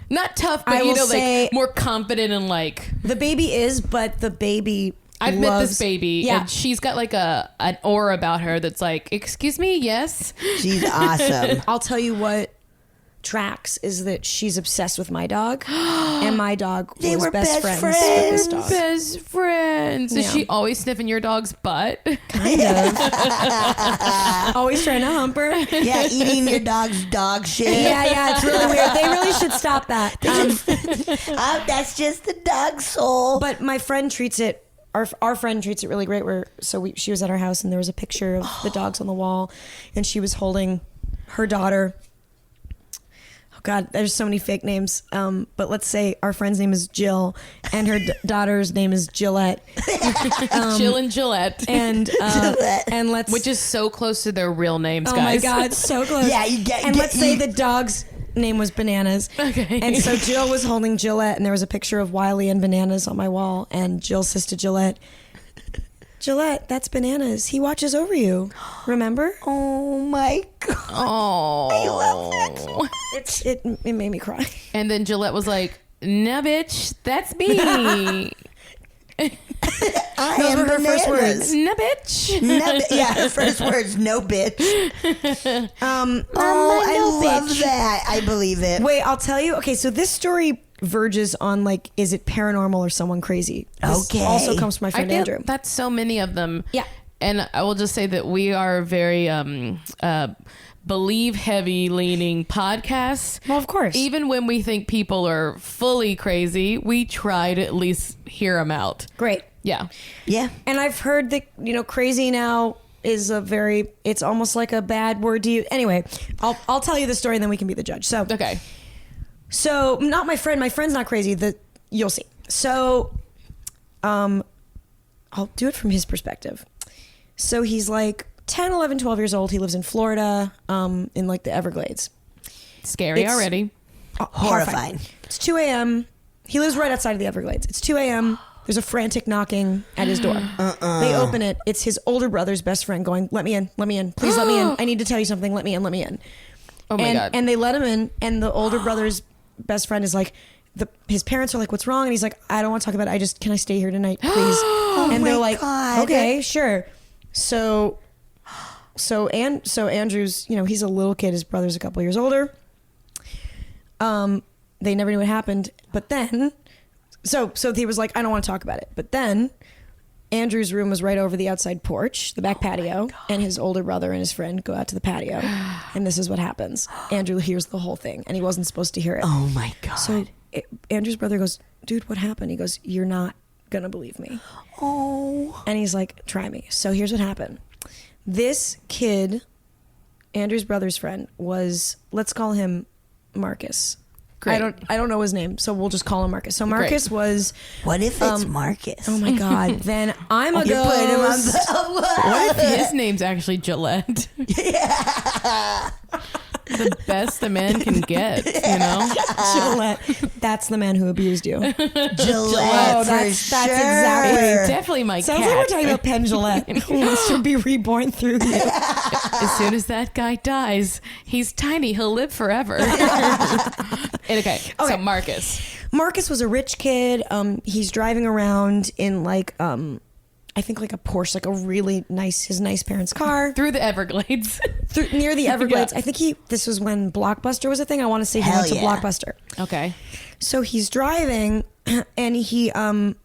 Not tough, but I will say- like more confident and like. The baby is, but the baby I've met loves- this baby, Yeah. and she's got like an aura about her that's like, excuse me, yes. She's awesome. I'll tell you what tracks is that she's obsessed with my dog, and my dog They was were best best friends with this dog. Best friends. Is Yeah. she always sniffing your dog's butt? Kind of. Always trying to hump her. Yeah, eating your dog's dog shit. Yeah, it's really weird. They really should stop that. That's just the dog's soul. But my friend treats it. Our friend treats it really great. She was at our house, and there was a picture of the dogs on the wall, and she was holding her daughter. Oh God, there's so many fake names. But let's say our friend's name is Jill, and her daughter's name is Gillette. Jill and Gillette. And let's Which is so close to their real names, oh guys. my God, so close. Yeah, you get. And let's say the dog's name was Bananas. Okay. And so Jill was holding Gillette, and there was a picture of Wiley and Bananas on my wall. And Jill says to Gillette, Gillette, that's Bananas. He watches over you. Remember? Oh my God. Oh. I love that. It made me cry. And then Gillette was like, nah, bitch, that's me. I Those am were her first Bananas. words. Nah, bitch. No, yeah, her first words, no bitch. No I love bitch. that. I believe it. Wait, I'll tell you. Okay, so this story verges on like, is it paranormal or someone crazy? This Okay. also comes from my I friend feel Andrew. that's so many of them. Yeah. And I will just say that we are very believe heavy leaning podcasts. Well, of course. Even when we think people are fully crazy, we try to at least hear them out. Great. Yeah. Yeah. And I've heard that, crazy now is it's almost like a bad word to you. Anyway, I'll tell you the story and then we can be the judge. So, Okay. So not my friend's not crazy. You'll see. So, I'll do it from his perspective. So he's like 10, 11, 12 years old. He lives in Florida, in like the Everglades. Scary It's- already. Horrifying. It's 2 a.m. He lives right outside of the Everglades. It's 2 a.m. There's a frantic knocking at his door. They open it. It's his older brother's best friend going, let me in, please let me in. I need to tell you something. Let me in. Oh my God. And they let him in, and the older brother's best friend is like, his parents are like, what's wrong? And he's like, I don't want to talk about it. Can I stay here tonight, please? And they're my like, God. okay, sure. So Andrew's, he's a little kid. His brother's a couple years older. They never knew what happened. But then, so he was like, I don't want to talk about it. But then Andrew's room was right over the outside porch, the back patio, and his older brother and his friend go out to the patio. And this is what happens. Andrew hears the whole thing, and he wasn't supposed to hear it. Oh my God. So Andrew's brother goes, dude, what happened? He goes, you're not going to believe me. Oh. And he's like, try me. So here's what happened. This kid, Andrew's brother's friend, was, let's call him Marcus. Great. I don't know his name, so we'll just call him Marcus. So Marcus was, What if it's Marcus? oh my God, then I'm a You're putting him on ghost. What if his name's actually Gillette? The best a man can get, Gillette. That's the man who abused you. Gillette, Oh, for that's sure. exactly- It's definitely my Sounds cat. like we're talking about Penn Gillette, who wants to be reborn through you. As soon as that guy dies, he's tiny. He'll live forever. Okay, so Marcus was a rich kid. He's driving around in like I think like a Porsche, like a really his nice parents' car through the Everglades. Near the Everglades. Yeah. I think this was when Blockbuster was a thing. I want to say he went to Blockbuster. Okay. So he's driving and he and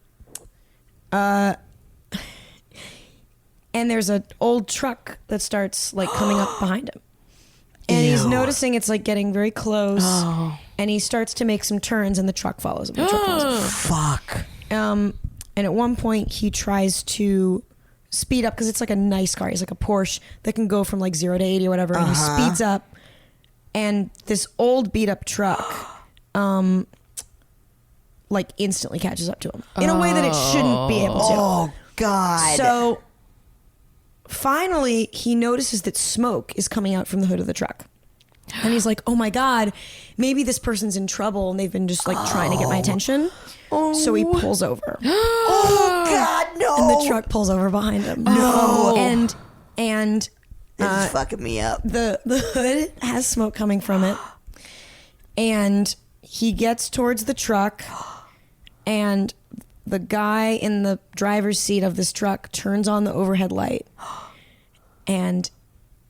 there's an old truck that starts like coming up behind him. And he's noticing it's like getting very close. Oh. And he starts to make some turns and the truck follows him. Fuck. And at one point he tries to speed up because it's like a nice car. He's like a Porsche that can go from like 0 to 80 or whatever. And he speeds up and this old beat up truck like instantly catches up to him in a way that it shouldn't be able to. Oh God. So finally he notices that smoke is coming out from the hood of the truck. And he's like, oh my God, maybe this person's in trouble and they've been just like trying to get my attention. So he pulls over. Oh God, no. And the truck pulls over behind him. No. And this is fucking me up. the hood has smoke coming from it. And he gets towards the truck and the guy in the driver's seat of this truck turns on the overhead light. And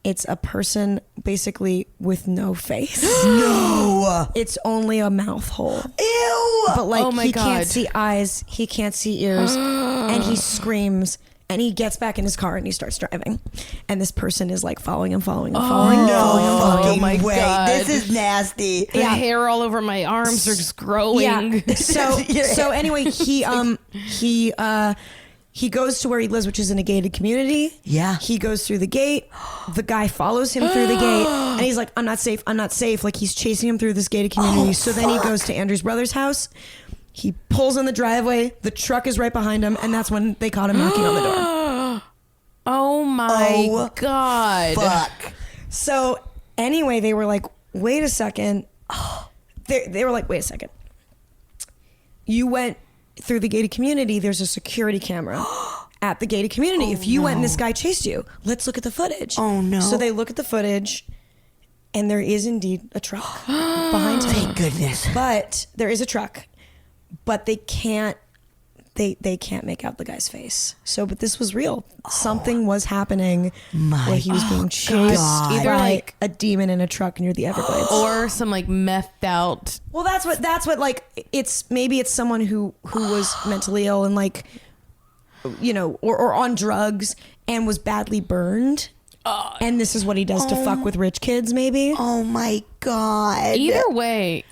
it's a person basically with no face. No. It's only a mouth hole. Ew. But like Oh my he God. can't see eyes, he can't see ears, and he screams and he gets back in his car and he starts driving. And this person is like following him. No Oh my fucking way. God. This is nasty. The hair all over my arms are just growing. Yeah. So anyway, he goes to where he lives, which is in a gated community. Yeah. He goes through the gate. The guy follows him through the gate. And he's like, I'm not safe. Like he's chasing him through this gated community. So then he goes to Andrew's brother's house. He pulls in the driveway. The truck is right behind him. And that's when they caught him knocking on the door. Oh my God. Fuck. So anyway, they were like, wait a second. They were like, wait a second. You went through the gated community. There's a security camera at the gated community. If you went and this guy chased you, let's look at the footage. Oh no. So they look at the footage and there is indeed a truck behind him. Thank goodness. But there is a truck, but they can't make out the guy's face. So, but this was real. Something was happening where he was being chased God. either like a demon in a truck near the Everglades. Or some like methed out. Well, that's what like maybe it's someone who was mentally ill and like, you know, or on drugs and was badly burned. And this is what he does to fuck with rich kids, maybe. Oh my God. Either way,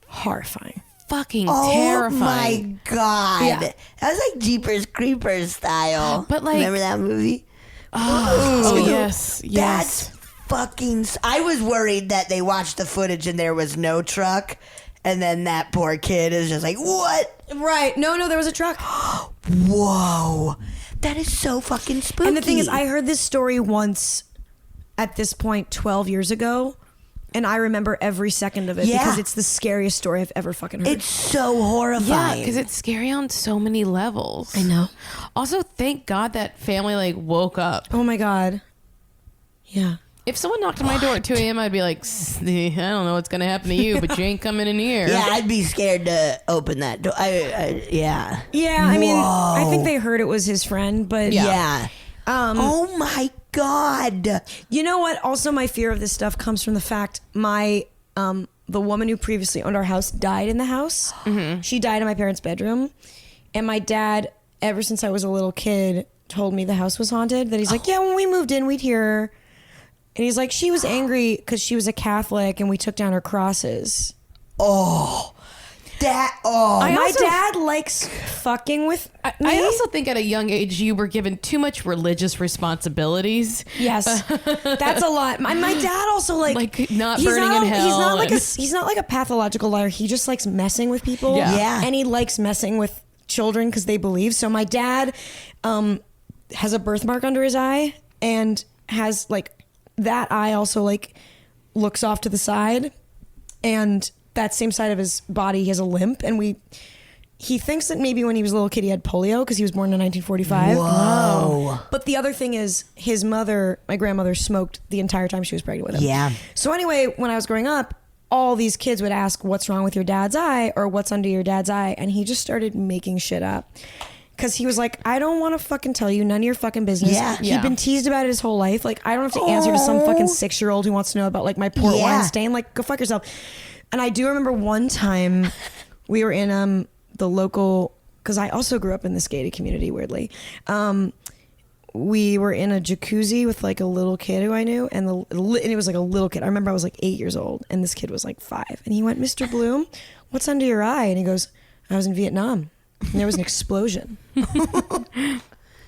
Horrifying. fucking Oh terrifying. my God. Yeah. That was like Jeepers Creepers style. But, like- remember that movie? Oh, Ooh. yes. That's fucking. I was worried that they watched the footage and there was no truck, and then that poor kid is just like, what? Right. No, there was a truck. Whoa. That is so fucking spooky. And the thing is, I heard this story once at this point 12 years ago. And I remember every second of it because it's the scariest story I've ever fucking heard. It's so horrifying. Yeah, because it's scary on so many levels. I know. Also, thank God that family like woke up. Oh my God. Yeah. If someone knocked on my door at 2 a.m., I'd be like, I don't know what's going to happen to you, but you ain't coming in here. Yeah, I'd be scared to open that door. Yeah. Yeah, I mean, Whoa. I think they heard it was his friend, but Yeah. Oh my God. You know what? Also, my fear of this stuff comes from the fact the woman who previously owned our house died in the house. Mm-hmm. She died in my parents' bedroom. And my dad, ever since I was a little kid, told me the house was haunted. That he's like, yeah, when we moved in, we'd hear her. And he's like, she was angry because she was a Catholic and we took down her crosses. Oh. My dad likes fucking with me. I also think at a young age you were given too much religious responsibilities. Yes, that's a lot. My dad also Like not burning in hell. He's not like a pathological liar. He just likes messing with people. Yeah. And he likes messing with children because they believe. So my dad has a birthmark under his eye and has like that eye also like looks off to the side, and that same side of his body he has a limp, and he thinks that maybe when he was a little kid he had polio because he was born in 1945. Whoa. But the other thing is his mother, my grandmother, smoked the entire time she was pregnant with him. Yeah. So anyway, when I was growing up, all these kids would ask, what's wrong with your dad's eye or what's under your dad's eye? And he just started making shit up. Because he was like, I don't want to fucking tell you. None of your fucking business. Yeah. He'd been teased about it his whole life. Like, I don't have to answer to some fucking 6-year-old who wants to know about like my port wine stain. Like, go fuck yourself. And I do remember one time we were in the local, because I also grew up in this gated community, weirdly. We were in a jacuzzi with like a little kid who I knew, and it was like a little kid. I remember I was like 8 years old, and this kid was like 5. And he went, Mr. Bloom, what's under your eye? And he goes, I was in Vietnam, and there was an explosion.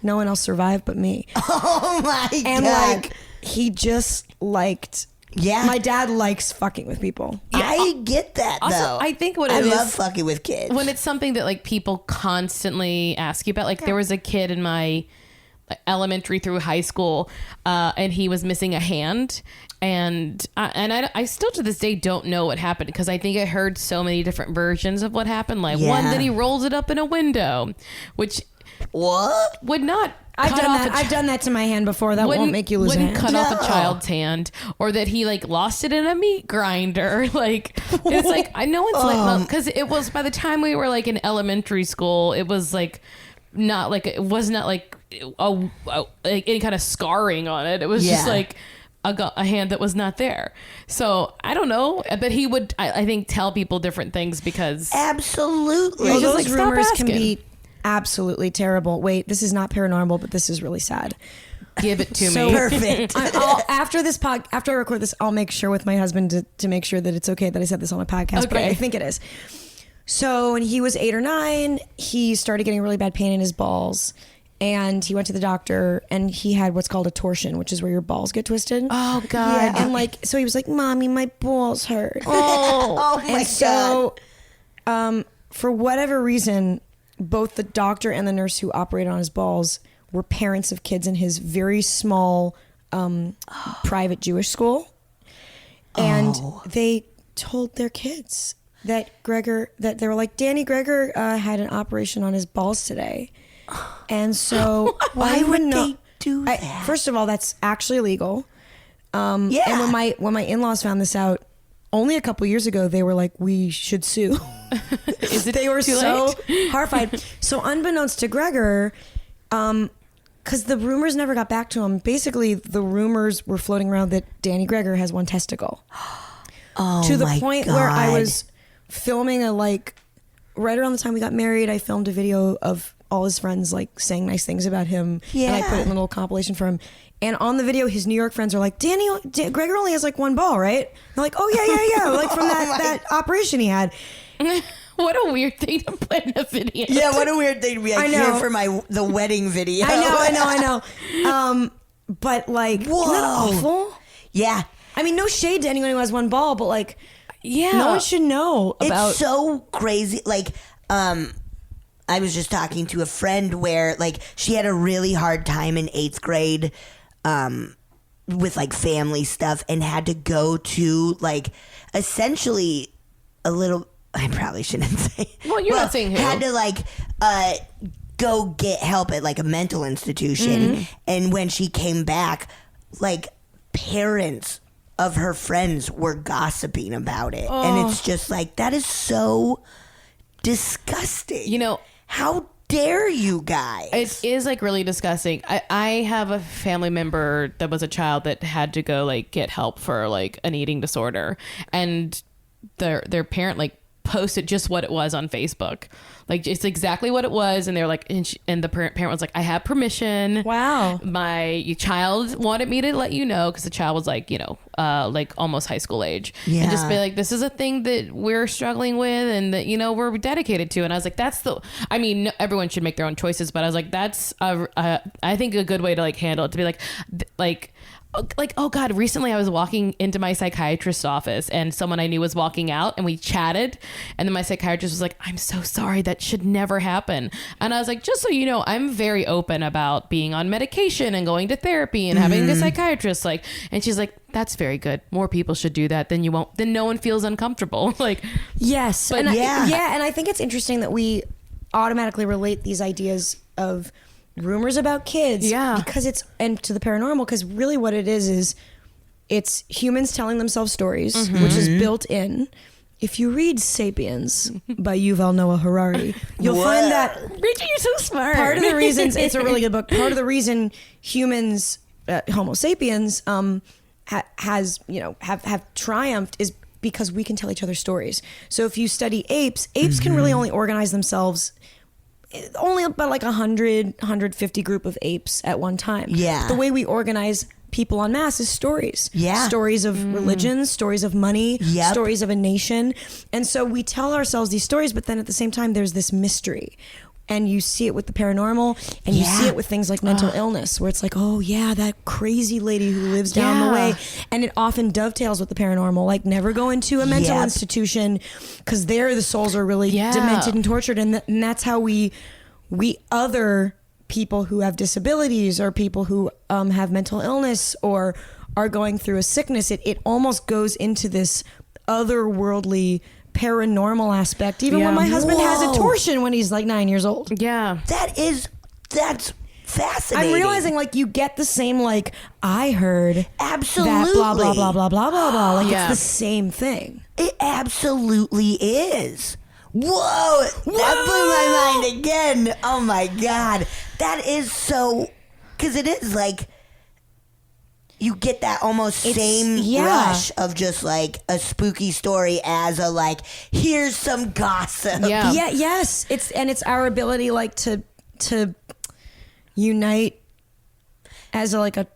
No one else survived but me. Oh my God. And like, he just liked... Yeah. My dad likes fucking with people. I get that, Also, though. I think what I it is... love fucking with kids. When it's something that like people constantly ask you about, like there was a kid in my elementary through high school, and he was missing a hand, and I still to this day don't know what happened because I think I heard so many different versions of what happened. Like one that he rolls it up in a window, which what would not. I've done that to my hand before. That won't make you lose a hand. Wouldn't cut off a child's hand, or that he like lost it in a meat grinder. Like it's like no one's like because it was by the time we were like in elementary school, it was like not like it was not like like any kind of scarring on it. It was just like a hand that was not there. So I don't know, but he would I think tell people different things because absolutely Well, just those like, stop rumors can asking. be absolutely terrible. Wait, this is not paranormal, but this is really sad. give it to So me. perfect. After I record this, I'll make sure with my husband to make sure that it's okay that I said this on a podcast. But Okay. I think it is. So when he was 8 or 9, he started getting really bad pain in his balls. And he went to the doctor and he had what's called a torsion, which is where your balls get twisted. Oh God. Yeah. And like, so he was like, Mommy, my balls hurt. Oh my And so, for whatever reason, both the doctor and the nurse who operated on his balls were parents of kids in his very small private Jewish school. And they told their kids that they were like, Danny Gregor had an operation on his balls today. And so Why would they do that? First of all, that's actually illegal. Yeah. And when my in-laws found this out only a couple years ago, they were like, we should sue. Is it They were too so late? horrified. So unbeknownst to Gregor, because the rumors never got back to him, basically the rumors were floating around that Danny Gregor has one testicle. To the point where I was filming right around the time we got married, I filmed a video of all his friends like saying nice things about him. Yeah. And I put it in a little compilation for him. And on the video, his New York friends are like, Gregor only has like one ball, right? They're like, oh yeah. Like from that operation he had. What a weird thing to put in a video. Yeah, what a weird thing to be like I know. here for the wedding video. I know. But like, isn't that awful? Yeah. I mean, no shade to anyone who has one ball, but like, Yeah. no one should know about. It's so crazy. Like, I was just talking to a friend where like she had a really hard time in 8th grade with like family stuff and had to go to like essentially a little, I probably shouldn't say. Well, you're not saying who. Had to like go get help at like a mental institution. And when she came back, like parents of her friends were gossiping about it. And it's just like, that is so disgusting. You know, how dare you guys? it is like really disgusting. I have a family member that was a child that had to go like get help for like an eating disorder, and their parent like posted just what it was on Facebook. Like it's exactly what it was, and they're like, and the parent was like, I have permission. Wow. My child wanted me to let you know, because the child was like, like almost high school age, and just be like, this is a thing that we're struggling with, and that we're dedicated to. And I was like, everyone should make their own choices, but I was like, that's I think a good way to like handle it, to be like, oh God, recently I was walking into my psychiatrist's office and someone I knew was walking out, and we chatted, and then my psychiatrist was like, I'm so sorry, that should never happen. And I was like, just so you know, I'm very open about being on medication and going to therapy and having a psychiatrist. Like, and she's like, that's very good. More people should do that. Then no one feels uncomfortable. Like, Yes. But and yeah. and I think it's interesting that we automatically relate these ideas of rumors about kids because and to the paranormal, because really what it is it's humans telling themselves stories, which is built in. If you read Sapiens by Yuval Noah Harari, you'll find that Richie, you're so smart. part of the reasons it's a really good book. Part of the reason humans, Homo sapiens, have triumphed is because we can tell each other stories. So if you study apes can really only organize themselves only about like 150 group of apes at one time. Yeah. The way we organize people en masse is stories. Yeah. Stories of religions, stories of money, stories of a nation. And so we tell ourselves these stories, but then at the same time, there's this mystery. And you see it with the paranormal, and you see it with things like mental illness, where it's like, oh yeah, that crazy lady who lives down the way. And it often dovetails with the paranormal, like never go into a mental institution, because there the souls are really demented and tortured. And that's how we other people who have disabilities or people who have mental illness or are going through a sickness. It almost goes into this otherworldly paranormal aspect, even when my husband has a torsion when he's like 9 years old. Yeah. That's fascinating. I'm realizing like you get the same, like, I heard absolutely that blah blah blah blah blah blah blah, like it's the same thing. It absolutely is. Whoa, that blew my mind again. Oh my God, that is so, because it is like you get that almost same rush of just like a spooky story as a like, here's some gossip. Yes, it's our ability like to unite as a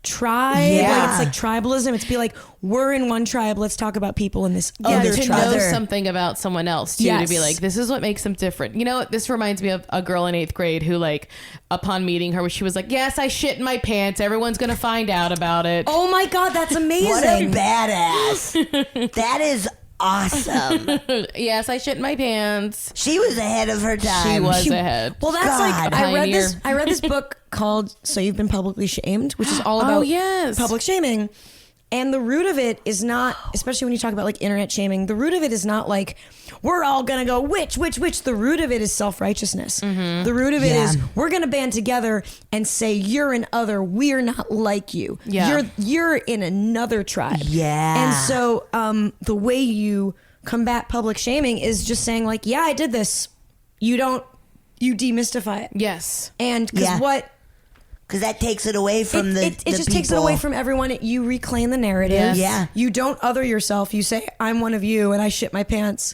tribe. Like it's like tribalism. It's be like, we're in one tribe, let's talk about people in this other to tribe. know something about someone else too, to be like, this is what makes them different. You know what, this reminds me of a girl in 8th grade who, like, upon meeting her, she was like, yes, I shit in my pants, everyone's gonna find out about it. Oh my God, that's amazing. What a badass. That is awesome. Yes, I shit in my pants. She was ahead of her time. She was ahead. Well, that's God. like, I read this book called So You've Been Publicly Shamed, which is all about public shaming. And the root of it is not, especially when you talk about like internet shaming, the root of it is not like, we're all going to go, which. The root of it is self-righteousness. The root of it is, we're going to band together and say, you're an other, we're not like you. You're in another tribe. Yeah. And so the way you combat public shaming is just saying like, yeah, I did this. You demystify it. Yes. And because that takes it away from it just takes it away from everyone. You reclaim the narrative. Yes. Yeah. You don't other yourself. You say, I'm one of you and I shit my pants.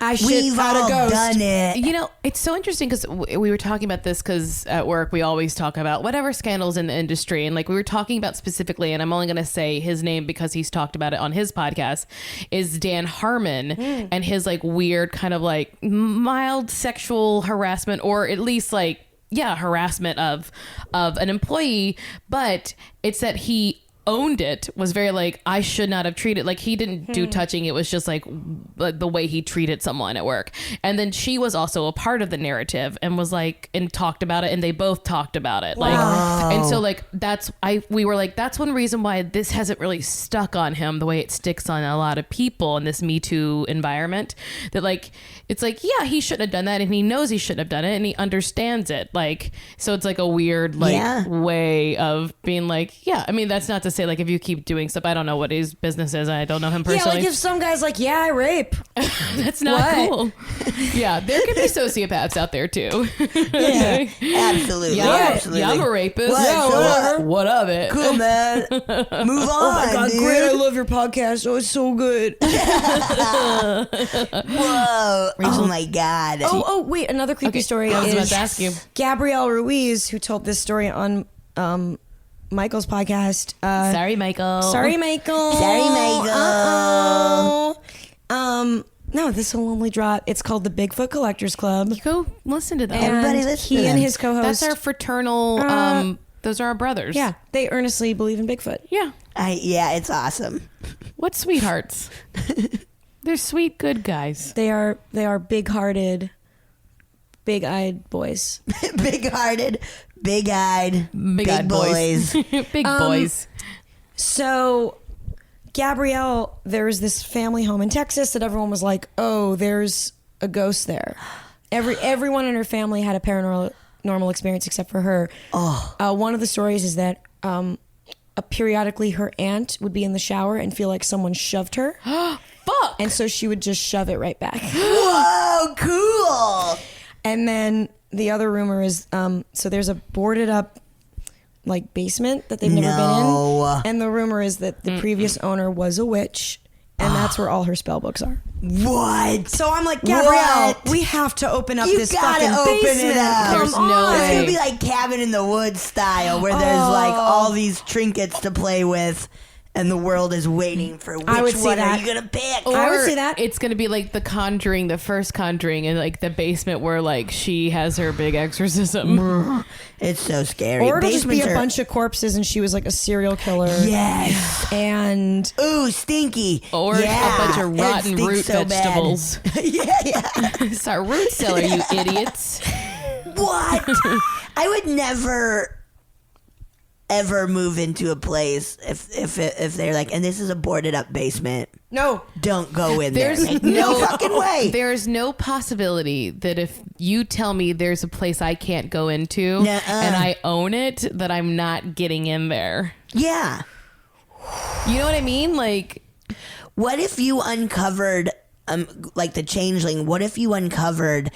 I shit We've out all a ghost. done it. You know, it's so interesting because we were talking about this because at work we always talk about whatever scandals in the industry. And like we were talking about specifically, and I'm only going to say his name because he's talked about it on his podcast, is Dan Harmon and his like weird kind of like mild sexual harassment, or at least like, harassment of an employee, but it's that he owned it, was very like, I should not have treated, like he didn't do touching, it was just like the way he treated someone at work. And then she was also a part of the narrative and was like, and talked about it, and they both talked about it. Like, and so like we were like, that's one reason why this hasn't really stuck on him the way it sticks on a lot of people in this Me Too environment, that like, it's like, yeah, he shouldn't have done that, and he knows he shouldn't have done it, and he understands it. Like, so it's like a weird like way of being like, I mean, that's not to say like if you keep doing stuff, I don't know what his business is, I don't know him personally. Yeah, like if some guy's like, I rape. That's not cool. Yeah, there could be sociopaths out there too. Yeah, absolutely. Absolutely. Yeah, I'm a rapist. What of it? Cool, man. Move on. Oh my God, dude. great. I love your podcast. Oh, it's so good. Whoa. Oh my God. Oh, wait. Another creepy story I was is about to ask you. Gabrielle Ruiz, who told this story on Michael's podcast. Sorry, Michael. Sorry, Michael. No, this will only drop. It's called the Bigfoot Collectors Club. You go listen to that. Everybody listen to He and them. his co-host. That's our fraternal. Those are our brothers. Yeah, they earnestly believe in Bigfoot. Yeah. It's awesome. What sweethearts? They're sweet, good guys. They are big-hearted, big-eyed boys. Big-hearted, big-eyed, big boys. boys. Big boys. So, Gabrielle, there was this family home in Texas that everyone was like, oh, there's a ghost there. everyone in her family had a paranormal experience except for her. One of the stories is that periodically her aunt would be in the shower and feel like someone shoved her. Fuck. And so she would just shove it right back. Whoa, cool. And then the other rumor is, so there's a boarded up like basement that they've never been in. And the rumor is that the previous owner was a witch, and that's where all her spell books are. What? So I'm like, Gabrielle, we have to open up this fucking basement. There's no It's way. gonna be like Cabin in the Woods style, where there's like all these trinkets to play with, and the world is waiting for which I would see one that. are you gonna pick? I would Or say that. it's gonna be like The Conjuring, the first Conjuring, in like the basement where like she has her big exorcism. It's so scary. Or it'll just be Basements a are- bunch of corpses and she was like a serial killer. Yes. And Ooh, stinky. Or a bunch of It rotten stinks root so bad. vegetables. yeah. It's our root cellar, you idiots. What? I would never ever move into a place if they're like, and this is a boarded up basement. no. Don't go in there. There's Like, no fucking way. There's no possibility that if you tell me there's a place I can't go into Nuh-uh. and I own it, that I'm not getting in there. Yeah. You know what I mean? Like, What if you uncovered, like the Changeling? What if you uncovered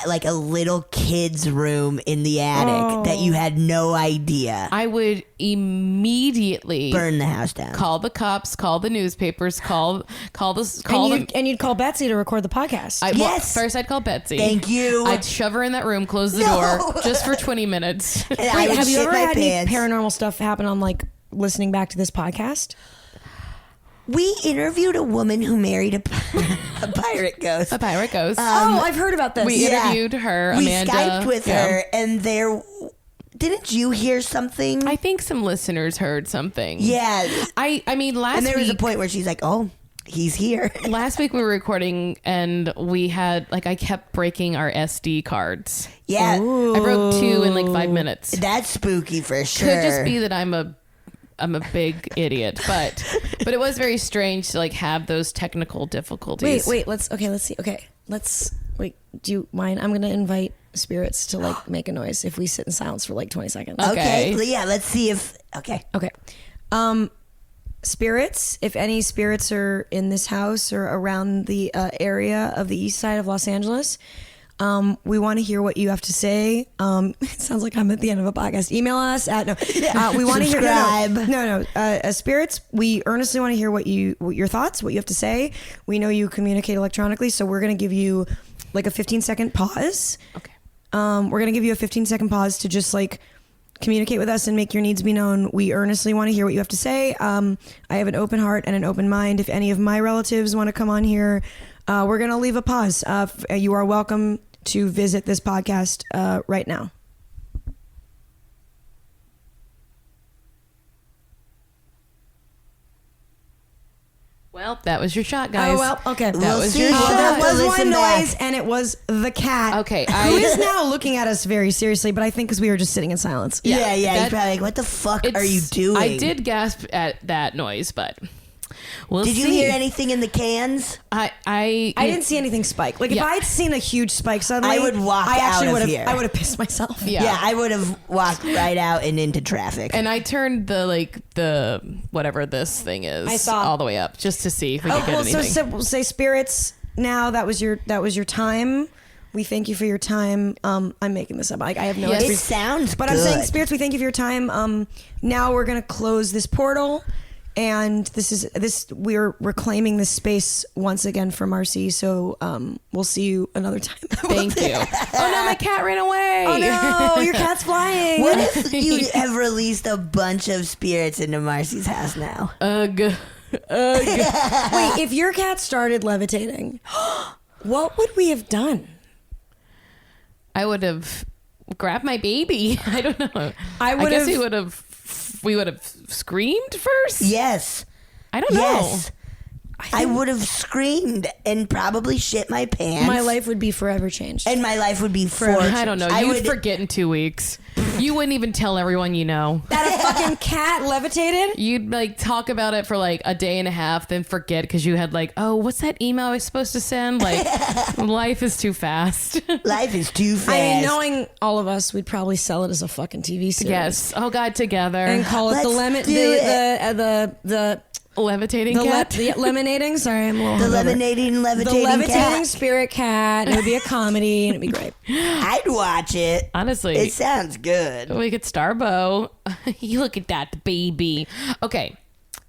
like a little kid's room in the attic that you had no idea? I would immediately Burn the house down. call the cops, call the newspapers, call And you'd call Betsy to record the podcast. Yes. First, I'd call Betsy. Thank you. I'd shove her in that room, close the No. door, just for 20 minutes. And I would have you shit ever my had pants. any paranormal stuff happen on like listening back to this podcast? We interviewed a woman who married a pirate ghost. A pirate ghost. I've heard about this. we yeah. interviewed her, We Amanda. Skyped with Yeah. her, and didn't you hear something? I think some listeners heard something. yeah. I mean, last And there was a week, point where she's like, "Oh, he's here." last week we were recording and we had like I kept breaking our SD cards. Yeah. I broke 2 in like 5 minutes. That's spooky for sure. Could just be that I'm a big idiot, but it was very strange to like have those technical difficulties. Wait, let's see. Okay, wait, do you mind? I'm going to invite spirits to like make a noise if we sit in silence for like 20 seconds. Okay. Okay. Yeah, let's see if okay. Okay. Spirits, if any spirits are in this house or around the area of the east side of Los Angeles, we want to hear what you have to say. It sounds like I'm at the end of a podcast. Email us at we want to hear spirits. We earnestly want to hear what your thoughts, what you have to say. We know you communicate electronically, so we're going to give you like a 15-second pause. Okay. We're going to give you a 15-second pause to just like communicate with us and make your needs be known. We earnestly want to hear what you have to say. I have an open heart and an open mind. If any of my relatives want to come on here, we're going to leave a pause. You are welcome to visit this podcast right now. Well, that was your shot, guys. Oh, well, okay. That was your see. shot. There was Listen one back. noise, and it was the cat. Okay, who is now looking at us very seriously, but I think because we were just sitting in silence. Yeah, he's that- probably like, "What the fuck It's- are you doing?" I did gasp at that noise, but we'll Did see. you hear anything in the cans? I didn't see anything spike. Like if Yeah. I'd seen a huge spike suddenly, I would walk I actually out of would have. here. I would have pissed myself. Yeah. I would have walked right out and into traffic. And I turned the whatever this thing is I saw. all the way up just to see if we could get well, anything. so we'll say spirits. Now that was your time. We thank you for your time. I'm making this up. I have no Yes. idea. it sounds But good. I'm saying, spirits, we thank you for your time. Now we're gonna close this portal, and we're reclaiming this space once again for Marcy. So we'll see you another time. Thank you. Oh no, my cat ran away. Oh no, your cat's flying. What if you have released a bunch of spirits into Marcy's house now? Ugh. Wait, if your cat started levitating, what would we have done? I would have grabbed my baby. I don't know. I I guess would've- we would have screamed first. Yes. I don't know. Yes. I would have screamed and probably shit my pants. My life would be forever changed. And my life would be forever. I don't know. You would forget in 2 weeks. You wouldn't even tell everyone you know. That a fucking cat levitated? You'd like talk about it for like a day and a half, then forget because you had like, oh, what's that email I was supposed to send? Like, life is too fast. Life is too fast. I mean, knowing all of us, we'd probably sell it as a fucking TV series. Yes. Oh God, together. And call it the levitating cat. The lemonading. Sorry, I'm a little the hungover. levitating levitating spirit cat. It would be a comedy and it'd be great. I'd watch it. Honestly, it sounds good. We could Starbo. You look at that baby. Okay.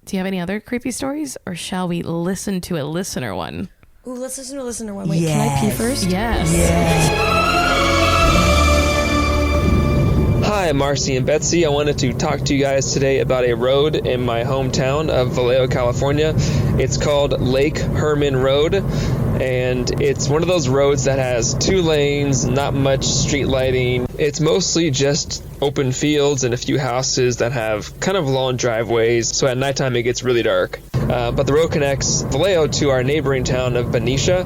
Do you have any other creepy stories, or shall we listen to a listener one? Ooh, let's listen to a listener one. Wait, can I pee first? Yes. Hi, Marcy and Betsy. I wanted to talk to you guys today about a road in my hometown of Vallejo, California. It's called Lake Herman Road, and it's one of those roads that has 2 lanes, not much street lighting. It's mostly just open fields and a few houses that have kind of long driveways, so at nighttime it gets really dark. But the road connects Vallejo to our neighboring town of Benicia.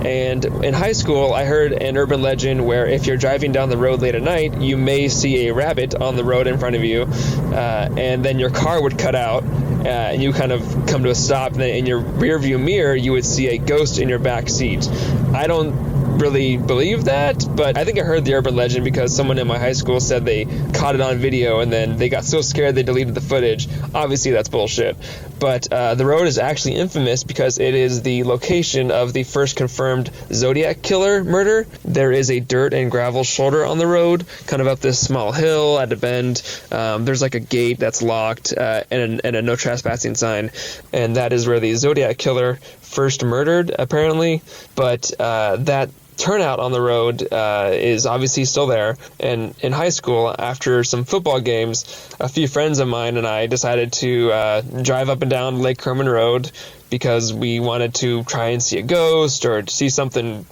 And in high school, I heard an urban legend where if you're driving down the road late at night, you may see a rabbit on the road in front of you, and then your car would cut out, and you kind of come to a stop, and then in your rearview mirror, you would see a ghost in your back seat. I don't really believe that, but I think I heard the urban legend because someone in my high school said they caught it on video, and then they got so scared they deleted the footage. Obviously, that's bullshit. But the road is actually infamous because it is the location of the first confirmed Zodiac killer murder. There is a dirt and gravel shoulder on the road, kind of up this small hill at a bend. There's like a gate that's locked and a no trespassing sign, and that is where the Zodiac killer first murdered, apparently. But that turnout on the road is obviously still there. And in high school, after some football games, a few friends of mine and I decided to drive up and down Lake Herman Road because we wanted to try and see a ghost or see something,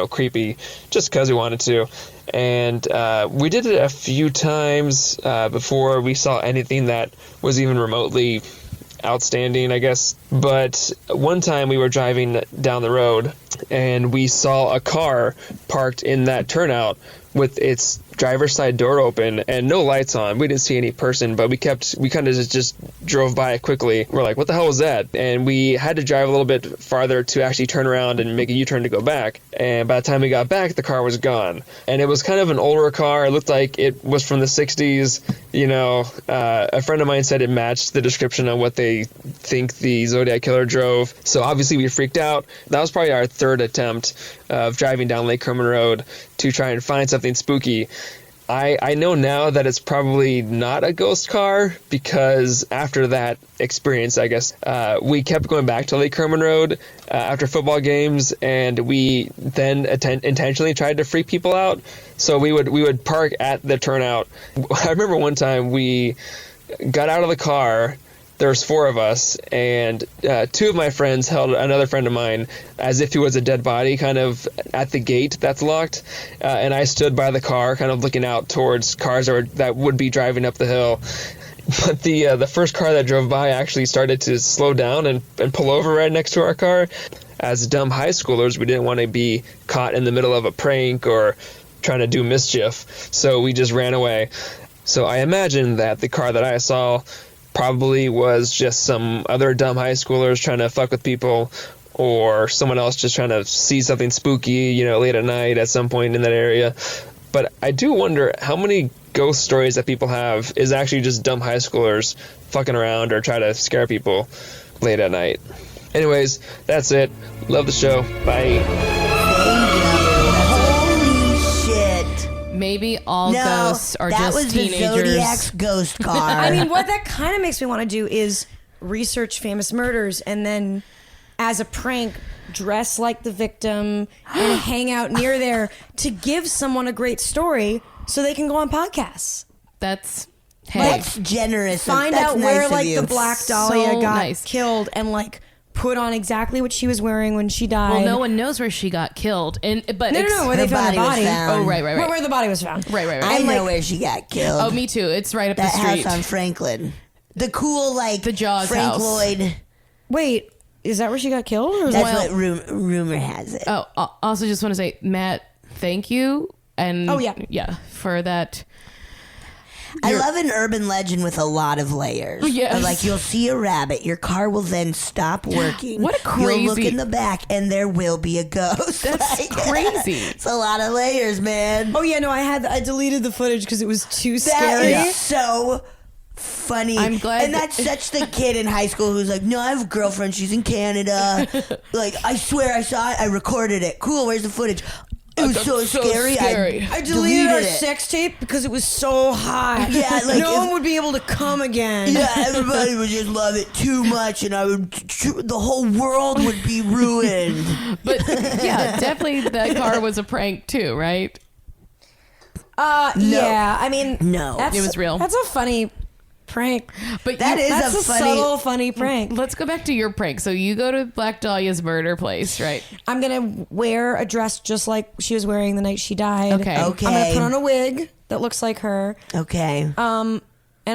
creepy, just because we wanted to. And we did it a few times before we saw anything that was even remotely outstanding, I guess. But one time we were driving down the road and we saw a car parked in that turnout with its driver's side door open and no lights on. We didn't see any person, but we kind of just drove by it quickly. We're like, what the hell was that? And we had to drive a little bit farther to actually turn around and make a U-turn to go back. And by the time we got back, the car was gone. And it was kind of an older car. It looked like it was from the 60s. A friend of mine said it matched the description of what they think the Zodiac killer drove. So obviously we freaked out. That was probably our third attempt of driving down Lake Herman Road to try and find something spooky. I know now that it's probably not a ghost car because after that experience, I guess, we kept going back to Lake Herman Road after football games, and we then intentionally tried to freak people out. So we would park at the turnout. I remember one time we got out of the car. There's 4 of us, and 2 of my friends held another friend of mine as if he was a dead body, kind of at the gate that's locked. And I stood by the car, kind of looking out towards cars that would be driving up the hill. But the first car that drove by actually started to slow down and pull over right next to our car. As dumb high schoolers, we didn't want to be caught in the middle of a prank or trying to do mischief, so we just ran away. So I imagine that the car that I saw probably was just some other dumb high schoolers trying to fuck with people, or someone else just trying to see something spooky, late at night at some point in that area. But I do wonder how many ghost stories that people have is actually just dumb high schoolers fucking around or try to scare people late at night. Anyways, that's it. Love the show. Bye. Maybe all ghosts are just teenagers. That was the Zodiac's ghost car. I mean, what that kind of makes me want to do is research famous murders and then, as a prank, dress like the victim and hang out near there to give someone a great story so they can go on podcasts. That's generous. Find That's out nice where of you. the Black Dahlia So got nice. killed and put on exactly what she was wearing when she died. Well, no one knows where she got killed, but no, where they found the body. Oh, right. Where the body was found. Right. I know where she got killed. Oh, me too. It's right up that the street. house on Franklin. The cool, the Jaws Frank house. Lloyd. Wait, is that where she got killed? Or That's what rumor has it. Oh, also just want to say, Matt, thank you, and yeah, for that. I love an urban legend with a lot of layers. Yes. Like you'll see a rabbit, your car will then stop working. What a crazy- You'll look in the back and there will be a ghost. That's crazy. It's a lot of layers, man. Oh yeah, no, I deleted the footage because it was too That scary. is so funny. I'm glad And that's such the kid in high school who's like, no, I have a girlfriend. She's in Canada. Like, I swear I saw it. I recorded it. Cool. Where's the footage? It was so scary. I deleted our sex tape because it was so hot. Yeah, like no if- one would be able to come again. Yeah, everybody would just love it too much, and the whole world would be ruined. But yeah, definitely that car was a prank too, right? Yeah. I mean, No. It was real. That's a funny prank. But That is That's a a funny. subtle, funny prank. let's go back to your prank. So you go to Black Dahlia's murder place, right? I'm gonna wear a dress just like she was wearing the night she died. Okay. Okay. I'm gonna put on a wig that looks like her. Okay. And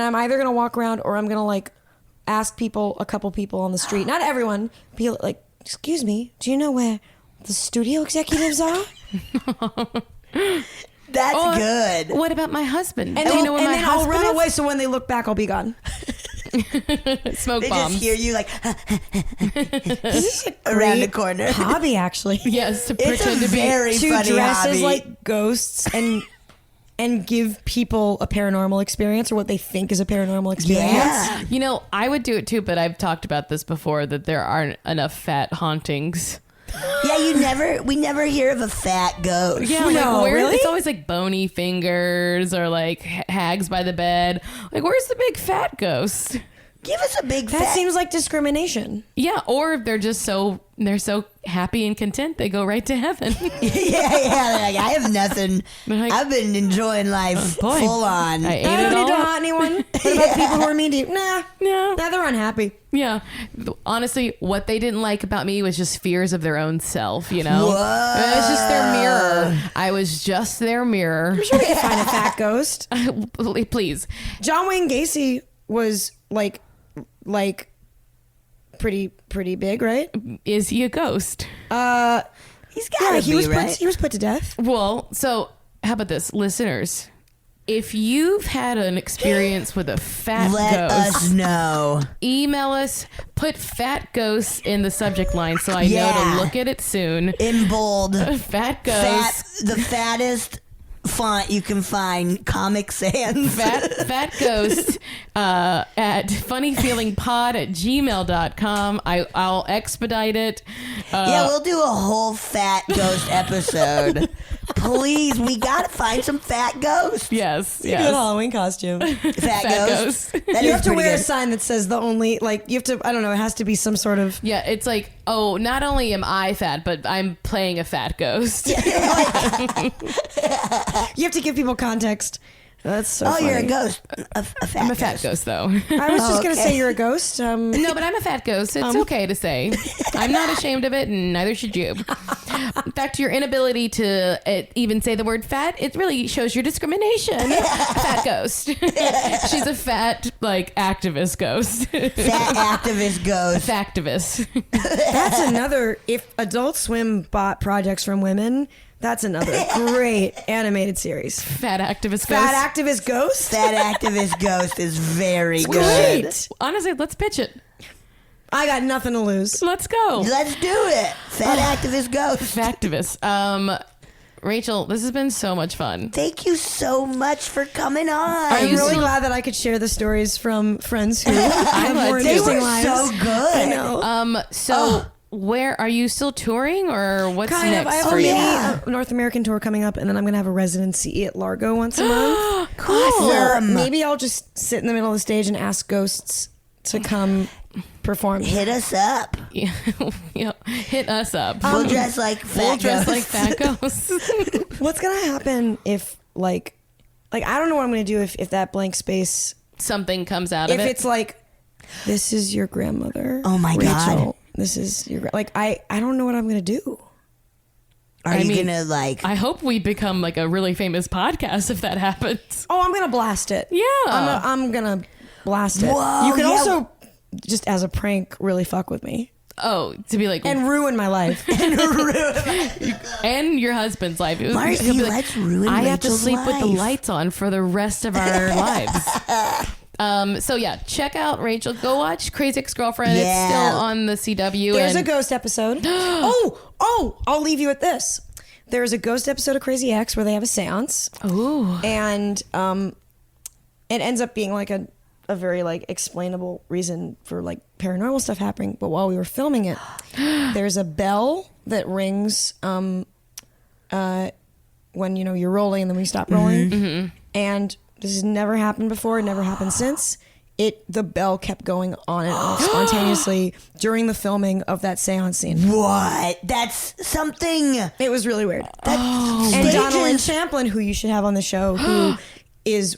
I'm either gonna walk around or I'm gonna like ask people, a couple people on the street, not everyone, be like, "Excuse me, do you know where the studio executives are?" That's good. What about my husband? And Do you know where my then I'll husband run is? away. So when they look back, I'll be gone. Smoke They bombs. just hear you like This is a around the great corner. hobby, actually. Yes, to It's pretend a to be. very To funny dress hobby. as like ghosts and give people a paranormal experience or what they think is a paranormal experience. Yeah. You know, I would do it too, but I've talked about this before that there aren't enough fat hauntings. Yeah, we never hear of a fat ghost. Yeah, No, like where really? it's always like bony fingers or like hags by the bed. Like, where's the big fat ghost? Give us a big That fat. seems like discrimination. Yeah, or they're just so happy and content they go right to heaven. yeah. Like, I have nothing. They're like, I've been enjoying life boy, full on. I ate I it don't need to all. haunt anyone. What about people who are mean to you? Nah. No. Nah, they're unhappy. Yeah. Honestly, what they didn't like about me was just fears of their own self, you know? Whoa. It was just their mirror. I was just their mirror. I'm sure we can find a fat ghost. Please. John Wayne Gacy was like pretty big, right? Is he a ghost? He's got to he be, was right? he was put to death. Well, so how about this? Listeners, if you've had an experience with a fat Let ghost, us know. email us, put fat ghosts in the subject line so I know Yeah. to look at it soon. In bold. Fat ghost. The fattest font you can find, Comic Sans. Fat ghost at funnyfeelingpod@gmail.com. I'll expedite it. Yeah, we'll do a whole fat ghost episode. Please, we gotta find some fat ghosts. Yes. Good Halloween costume. Fat Fat ghosts. ghost. That You is have to pretty wear a good. sign that says the only you have to. I don't know. It has to be some sort of. Yeah, it's like, oh, not only am I fat, but I'm playing a fat ghost. You have to give people context. That's so. Oh, funny. you're a ghost. A fat I'm a fat ghost, though. I was just gonna okay. say you're a ghost. No, but I'm a fat ghost. It's okay to say. I'm not ashamed of it, and neither should you. In fact, your inability to even say the word fat, it really shows your discrimination. Fat ghost. She's a fat, activist ghost. Fat activist ghost. Factivist. That's another. If Adult Swim bought projects from women, that's another great animated series. Fat activist ghost. Fat activist ghost. Fat activist ghost is very good. Great. Honestly, let's pitch it. I got nothing to lose. Let's go. Let's do it. Fat activist ghost. Factivist. Rachel, this has been so much fun. Thank you so much for coming on. I'm you really still- glad that I could share the stories from friends who have more They They interesting were lives. so good. I know. Where are you still touring, or what's Kind of. next I have for a you? mini North American tour coming up, and then I'm going to have a residency at Largo once a month. Cool. Where maybe I'll just sit in the middle of the stage and ask ghosts to come perform. Hit us up. Yeah, hit us up. We'll dress like fat We'll dress ghosts. like fat ghosts. What's going to happen if, I don't know what I'm going to do if that blank space, Something comes out of if it. it's this is your grandmother. Oh my Rachel, God. This is your, I don't know what I'm going to do. Are you gonna I hope we become a really famous podcast if that happens. Oh, I'm going to blast it. Yeah. I'm going to blast it. Whoa, You can yeah. also, just as a prank, really fuck with me. Oh, to be like, and ruin my life. and your husband's life. Marcy, He'll be like, let's ruin I have to Rachel's sleep with the life." lights on for the rest of our lives. So yeah, check out Rachel. Go watch Crazy Ex-Girlfriend. Yeah. It's still on the CW. There's a ghost episode. I'll leave you with this. There's a ghost episode of Crazy Ex where they have a seance. Ooh. And it ends up being like a very like explainable reason for like paranormal stuff happening. But while we were filming it, there's a bell that rings when you're rolling and then we stop rolling. Mm-hmm. And this has never happened before. It never happened since. The bell kept going on and off spontaneously during the filming of that seance scene. What? That's something. It was really weird. And Donald Champlin, who you should have on the show, who is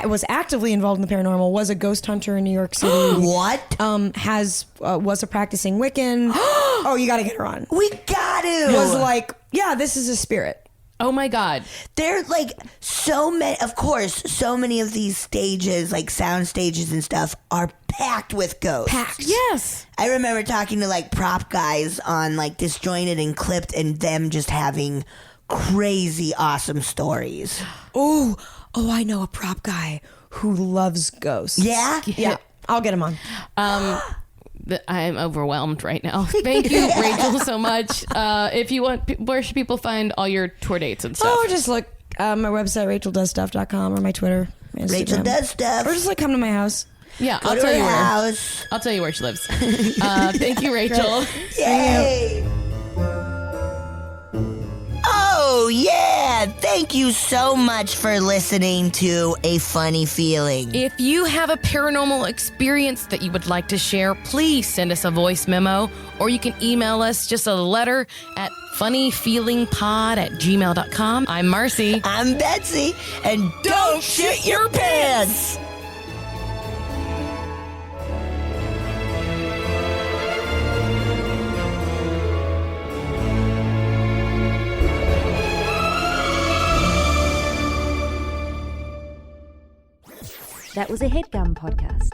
was actively involved in the paranormal, was a ghost hunter in New York City. What? Was a practicing Wiccan. Oh, you got to get her on. We got to. Was like, yeah, this is a spirit. Oh my God. There like so many, of course, so many of these stages, like sound stages and stuff, are packed with ghosts. Yes. I remember talking to like prop guys on like Disjointed and Clipped, and them just having crazy awesome stories. Oh, I know a prop guy who loves ghosts. Yeah? Yeah. I'll get him on. I'm overwhelmed right now. Thank you, Rachel, so much. If you want, where should people find all your tour dates and stuff? Oh, just look my website, racheldoesstuff.com, or my Twitter, Instagram. Rachel does stuff. Or just like come to my house. Yeah, Go I'll to tell her you where. house. I'll tell you where she lives. Thank you, Rachel. Yay! Oh, yeah! Thank you so much for listening to A Funny Feeling. If you have a paranormal experience that you would like to share, please send us a voice memo, or you can email us just a letter at funnyfeelingpod@gmail.com. I'm Marcy. I'm Betsy, and don't shit your pants! That was a HeadGum podcast.